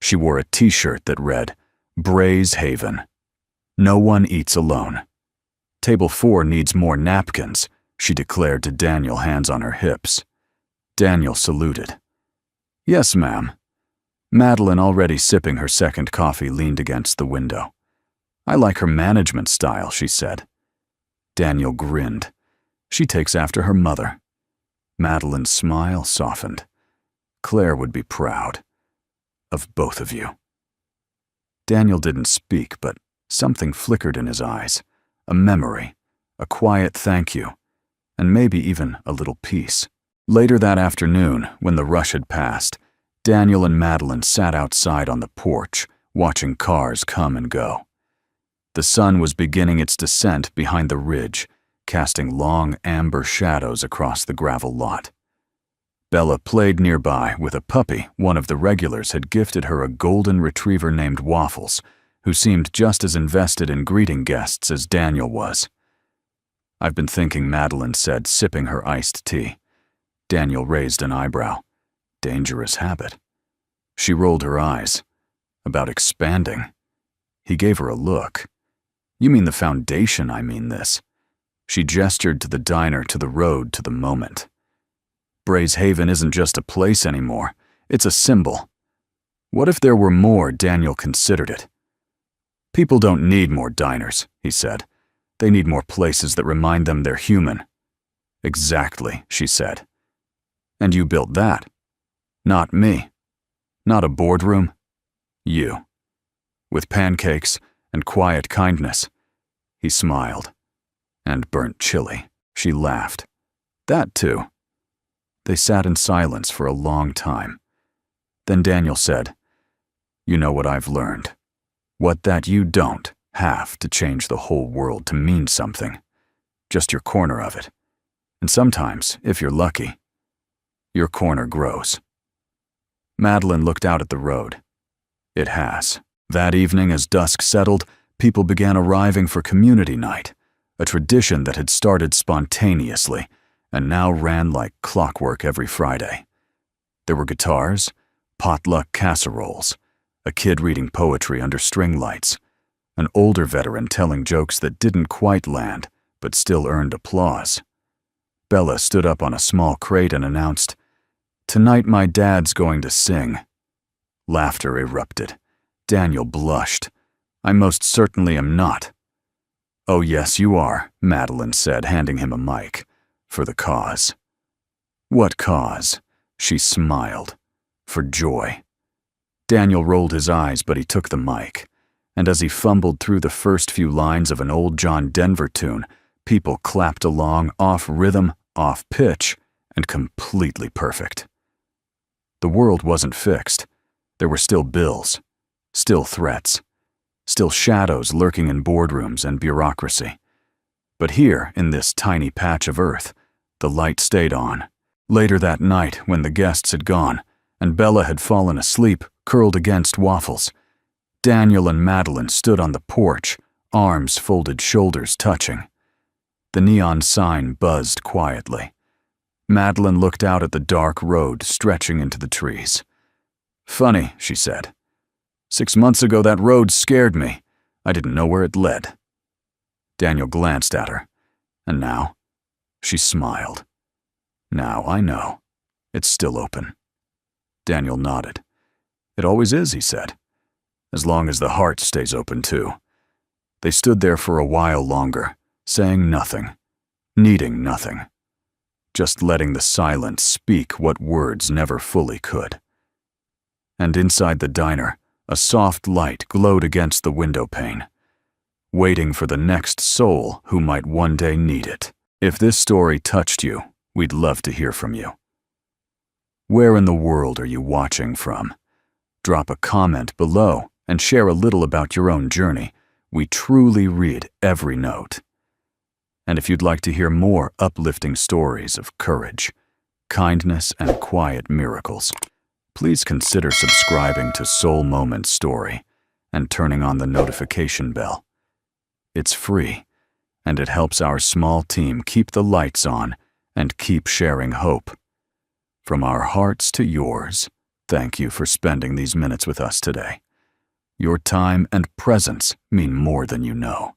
[SPEAKER 1] She wore a t-shirt that read, "Bray's Haven. No one eats alone. Table 4 needs more napkins," she declared to Daniel, hands on her hips. Daniel saluted. "Yes, ma'am." Madeline, already sipping her second coffee, leaned against the window. "I like her management style," she said. Daniel grinned. "She takes after her mother." Madeline's smile softened. "Claire would be proud of both of you." Daniel didn't speak, but something flickered in his eyes. A memory, a quiet thank you, and maybe even a little peace. Later that afternoon, when the rush had passed, Daniel and Madeline sat outside on the porch, watching cars come and go. The sun was beginning its descent behind the ridge, casting long amber shadows across the gravel lot. Bella played nearby with a puppy. One of the regulars had gifted her a golden retriever named Waffles, who seemed just as invested in greeting guests as Daniel was. "I've been thinking," Madeline said, sipping her iced tea. Daniel raised an eyebrow. "Dangerous habit." She rolled her eyes. "About expanding." He gave her a look. "You mean the foundation, I mean this." She gestured to the diner, to the road, to the moment. "Brazehaven isn't just a place anymore. It's a symbol." What if there were more? Daniel considered it. "People don't need more diners," he said. "They need more places that remind them they're human." "Exactly," she said. "And you built that." "Not me. Not a boardroom. You. With pancakes and quiet kindness." He smiled. "And burnt chili." She laughed. "That too." They sat in silence for a long time. Then Daniel said, "You know what I've learned. What that you don't have to change the whole world to mean something. Just your corner of it. And sometimes, if you're lucky, your corner grows." Madeline looked out at the road. It has. That evening, as dusk settled, people began arriving for community night, a tradition that had started spontaneously and now ran like clockwork every Friday. There were guitars, potluck casseroles, a kid reading poetry under string lights, an older veteran telling jokes that didn't quite land but still earned applause. Bella stood up on a small crate and announced, "Tonight my dad's going to sing." Laughter erupted. Daniel blushed. "I most certainly am not." "Oh yes, you are," Madeline said, handing him a mic. "For the cause." "What cause?" She smiled. "For joy." Daniel rolled his eyes, but he took the mic, and as he fumbled through the first few lines of an old John Denver tune, people clapped along, off rhythm, off pitch, and completely perfect. The world wasn't fixed. There were still bills, still threats, still shadows lurking in boardrooms and bureaucracy. But here, in this tiny patch of earth, the light stayed on. Later that night, when the guests had gone, and Bella had fallen asleep, curled against waffles, Daniel and Madeline stood on the porch, arms folded, shoulders touching. The neon sign buzzed quietly. Madeline looked out at the dark road stretching into the trees. "Funny," she said. 6 months ago that road scared me. I didn't know where it led." Daniel glanced at her. "And now?" She smiled. "Now I know. It's still open." Daniel nodded. "It always is," he said. "As long as the heart stays open too." They stood there for a while longer, saying nothing, needing nothing, just letting the silence speak what words never fully could. And inside the diner, a soft light glowed against the window pane, waiting for the next soul who might one day need it. If this story touched you, we'd love to hear from you. Where in the world are you watching from? Drop a comment below and share a little about your own journey. We truly read every note. And if you'd like to hear more uplifting stories of courage, kindness, and quiet miracles, please consider subscribing to Soul Moment Story and turning on the notification bell. It's free, and it helps our small team keep the lights on and keep sharing hope. From our hearts to yours, thank you for spending these minutes with us today. Your time and presence mean more than you know.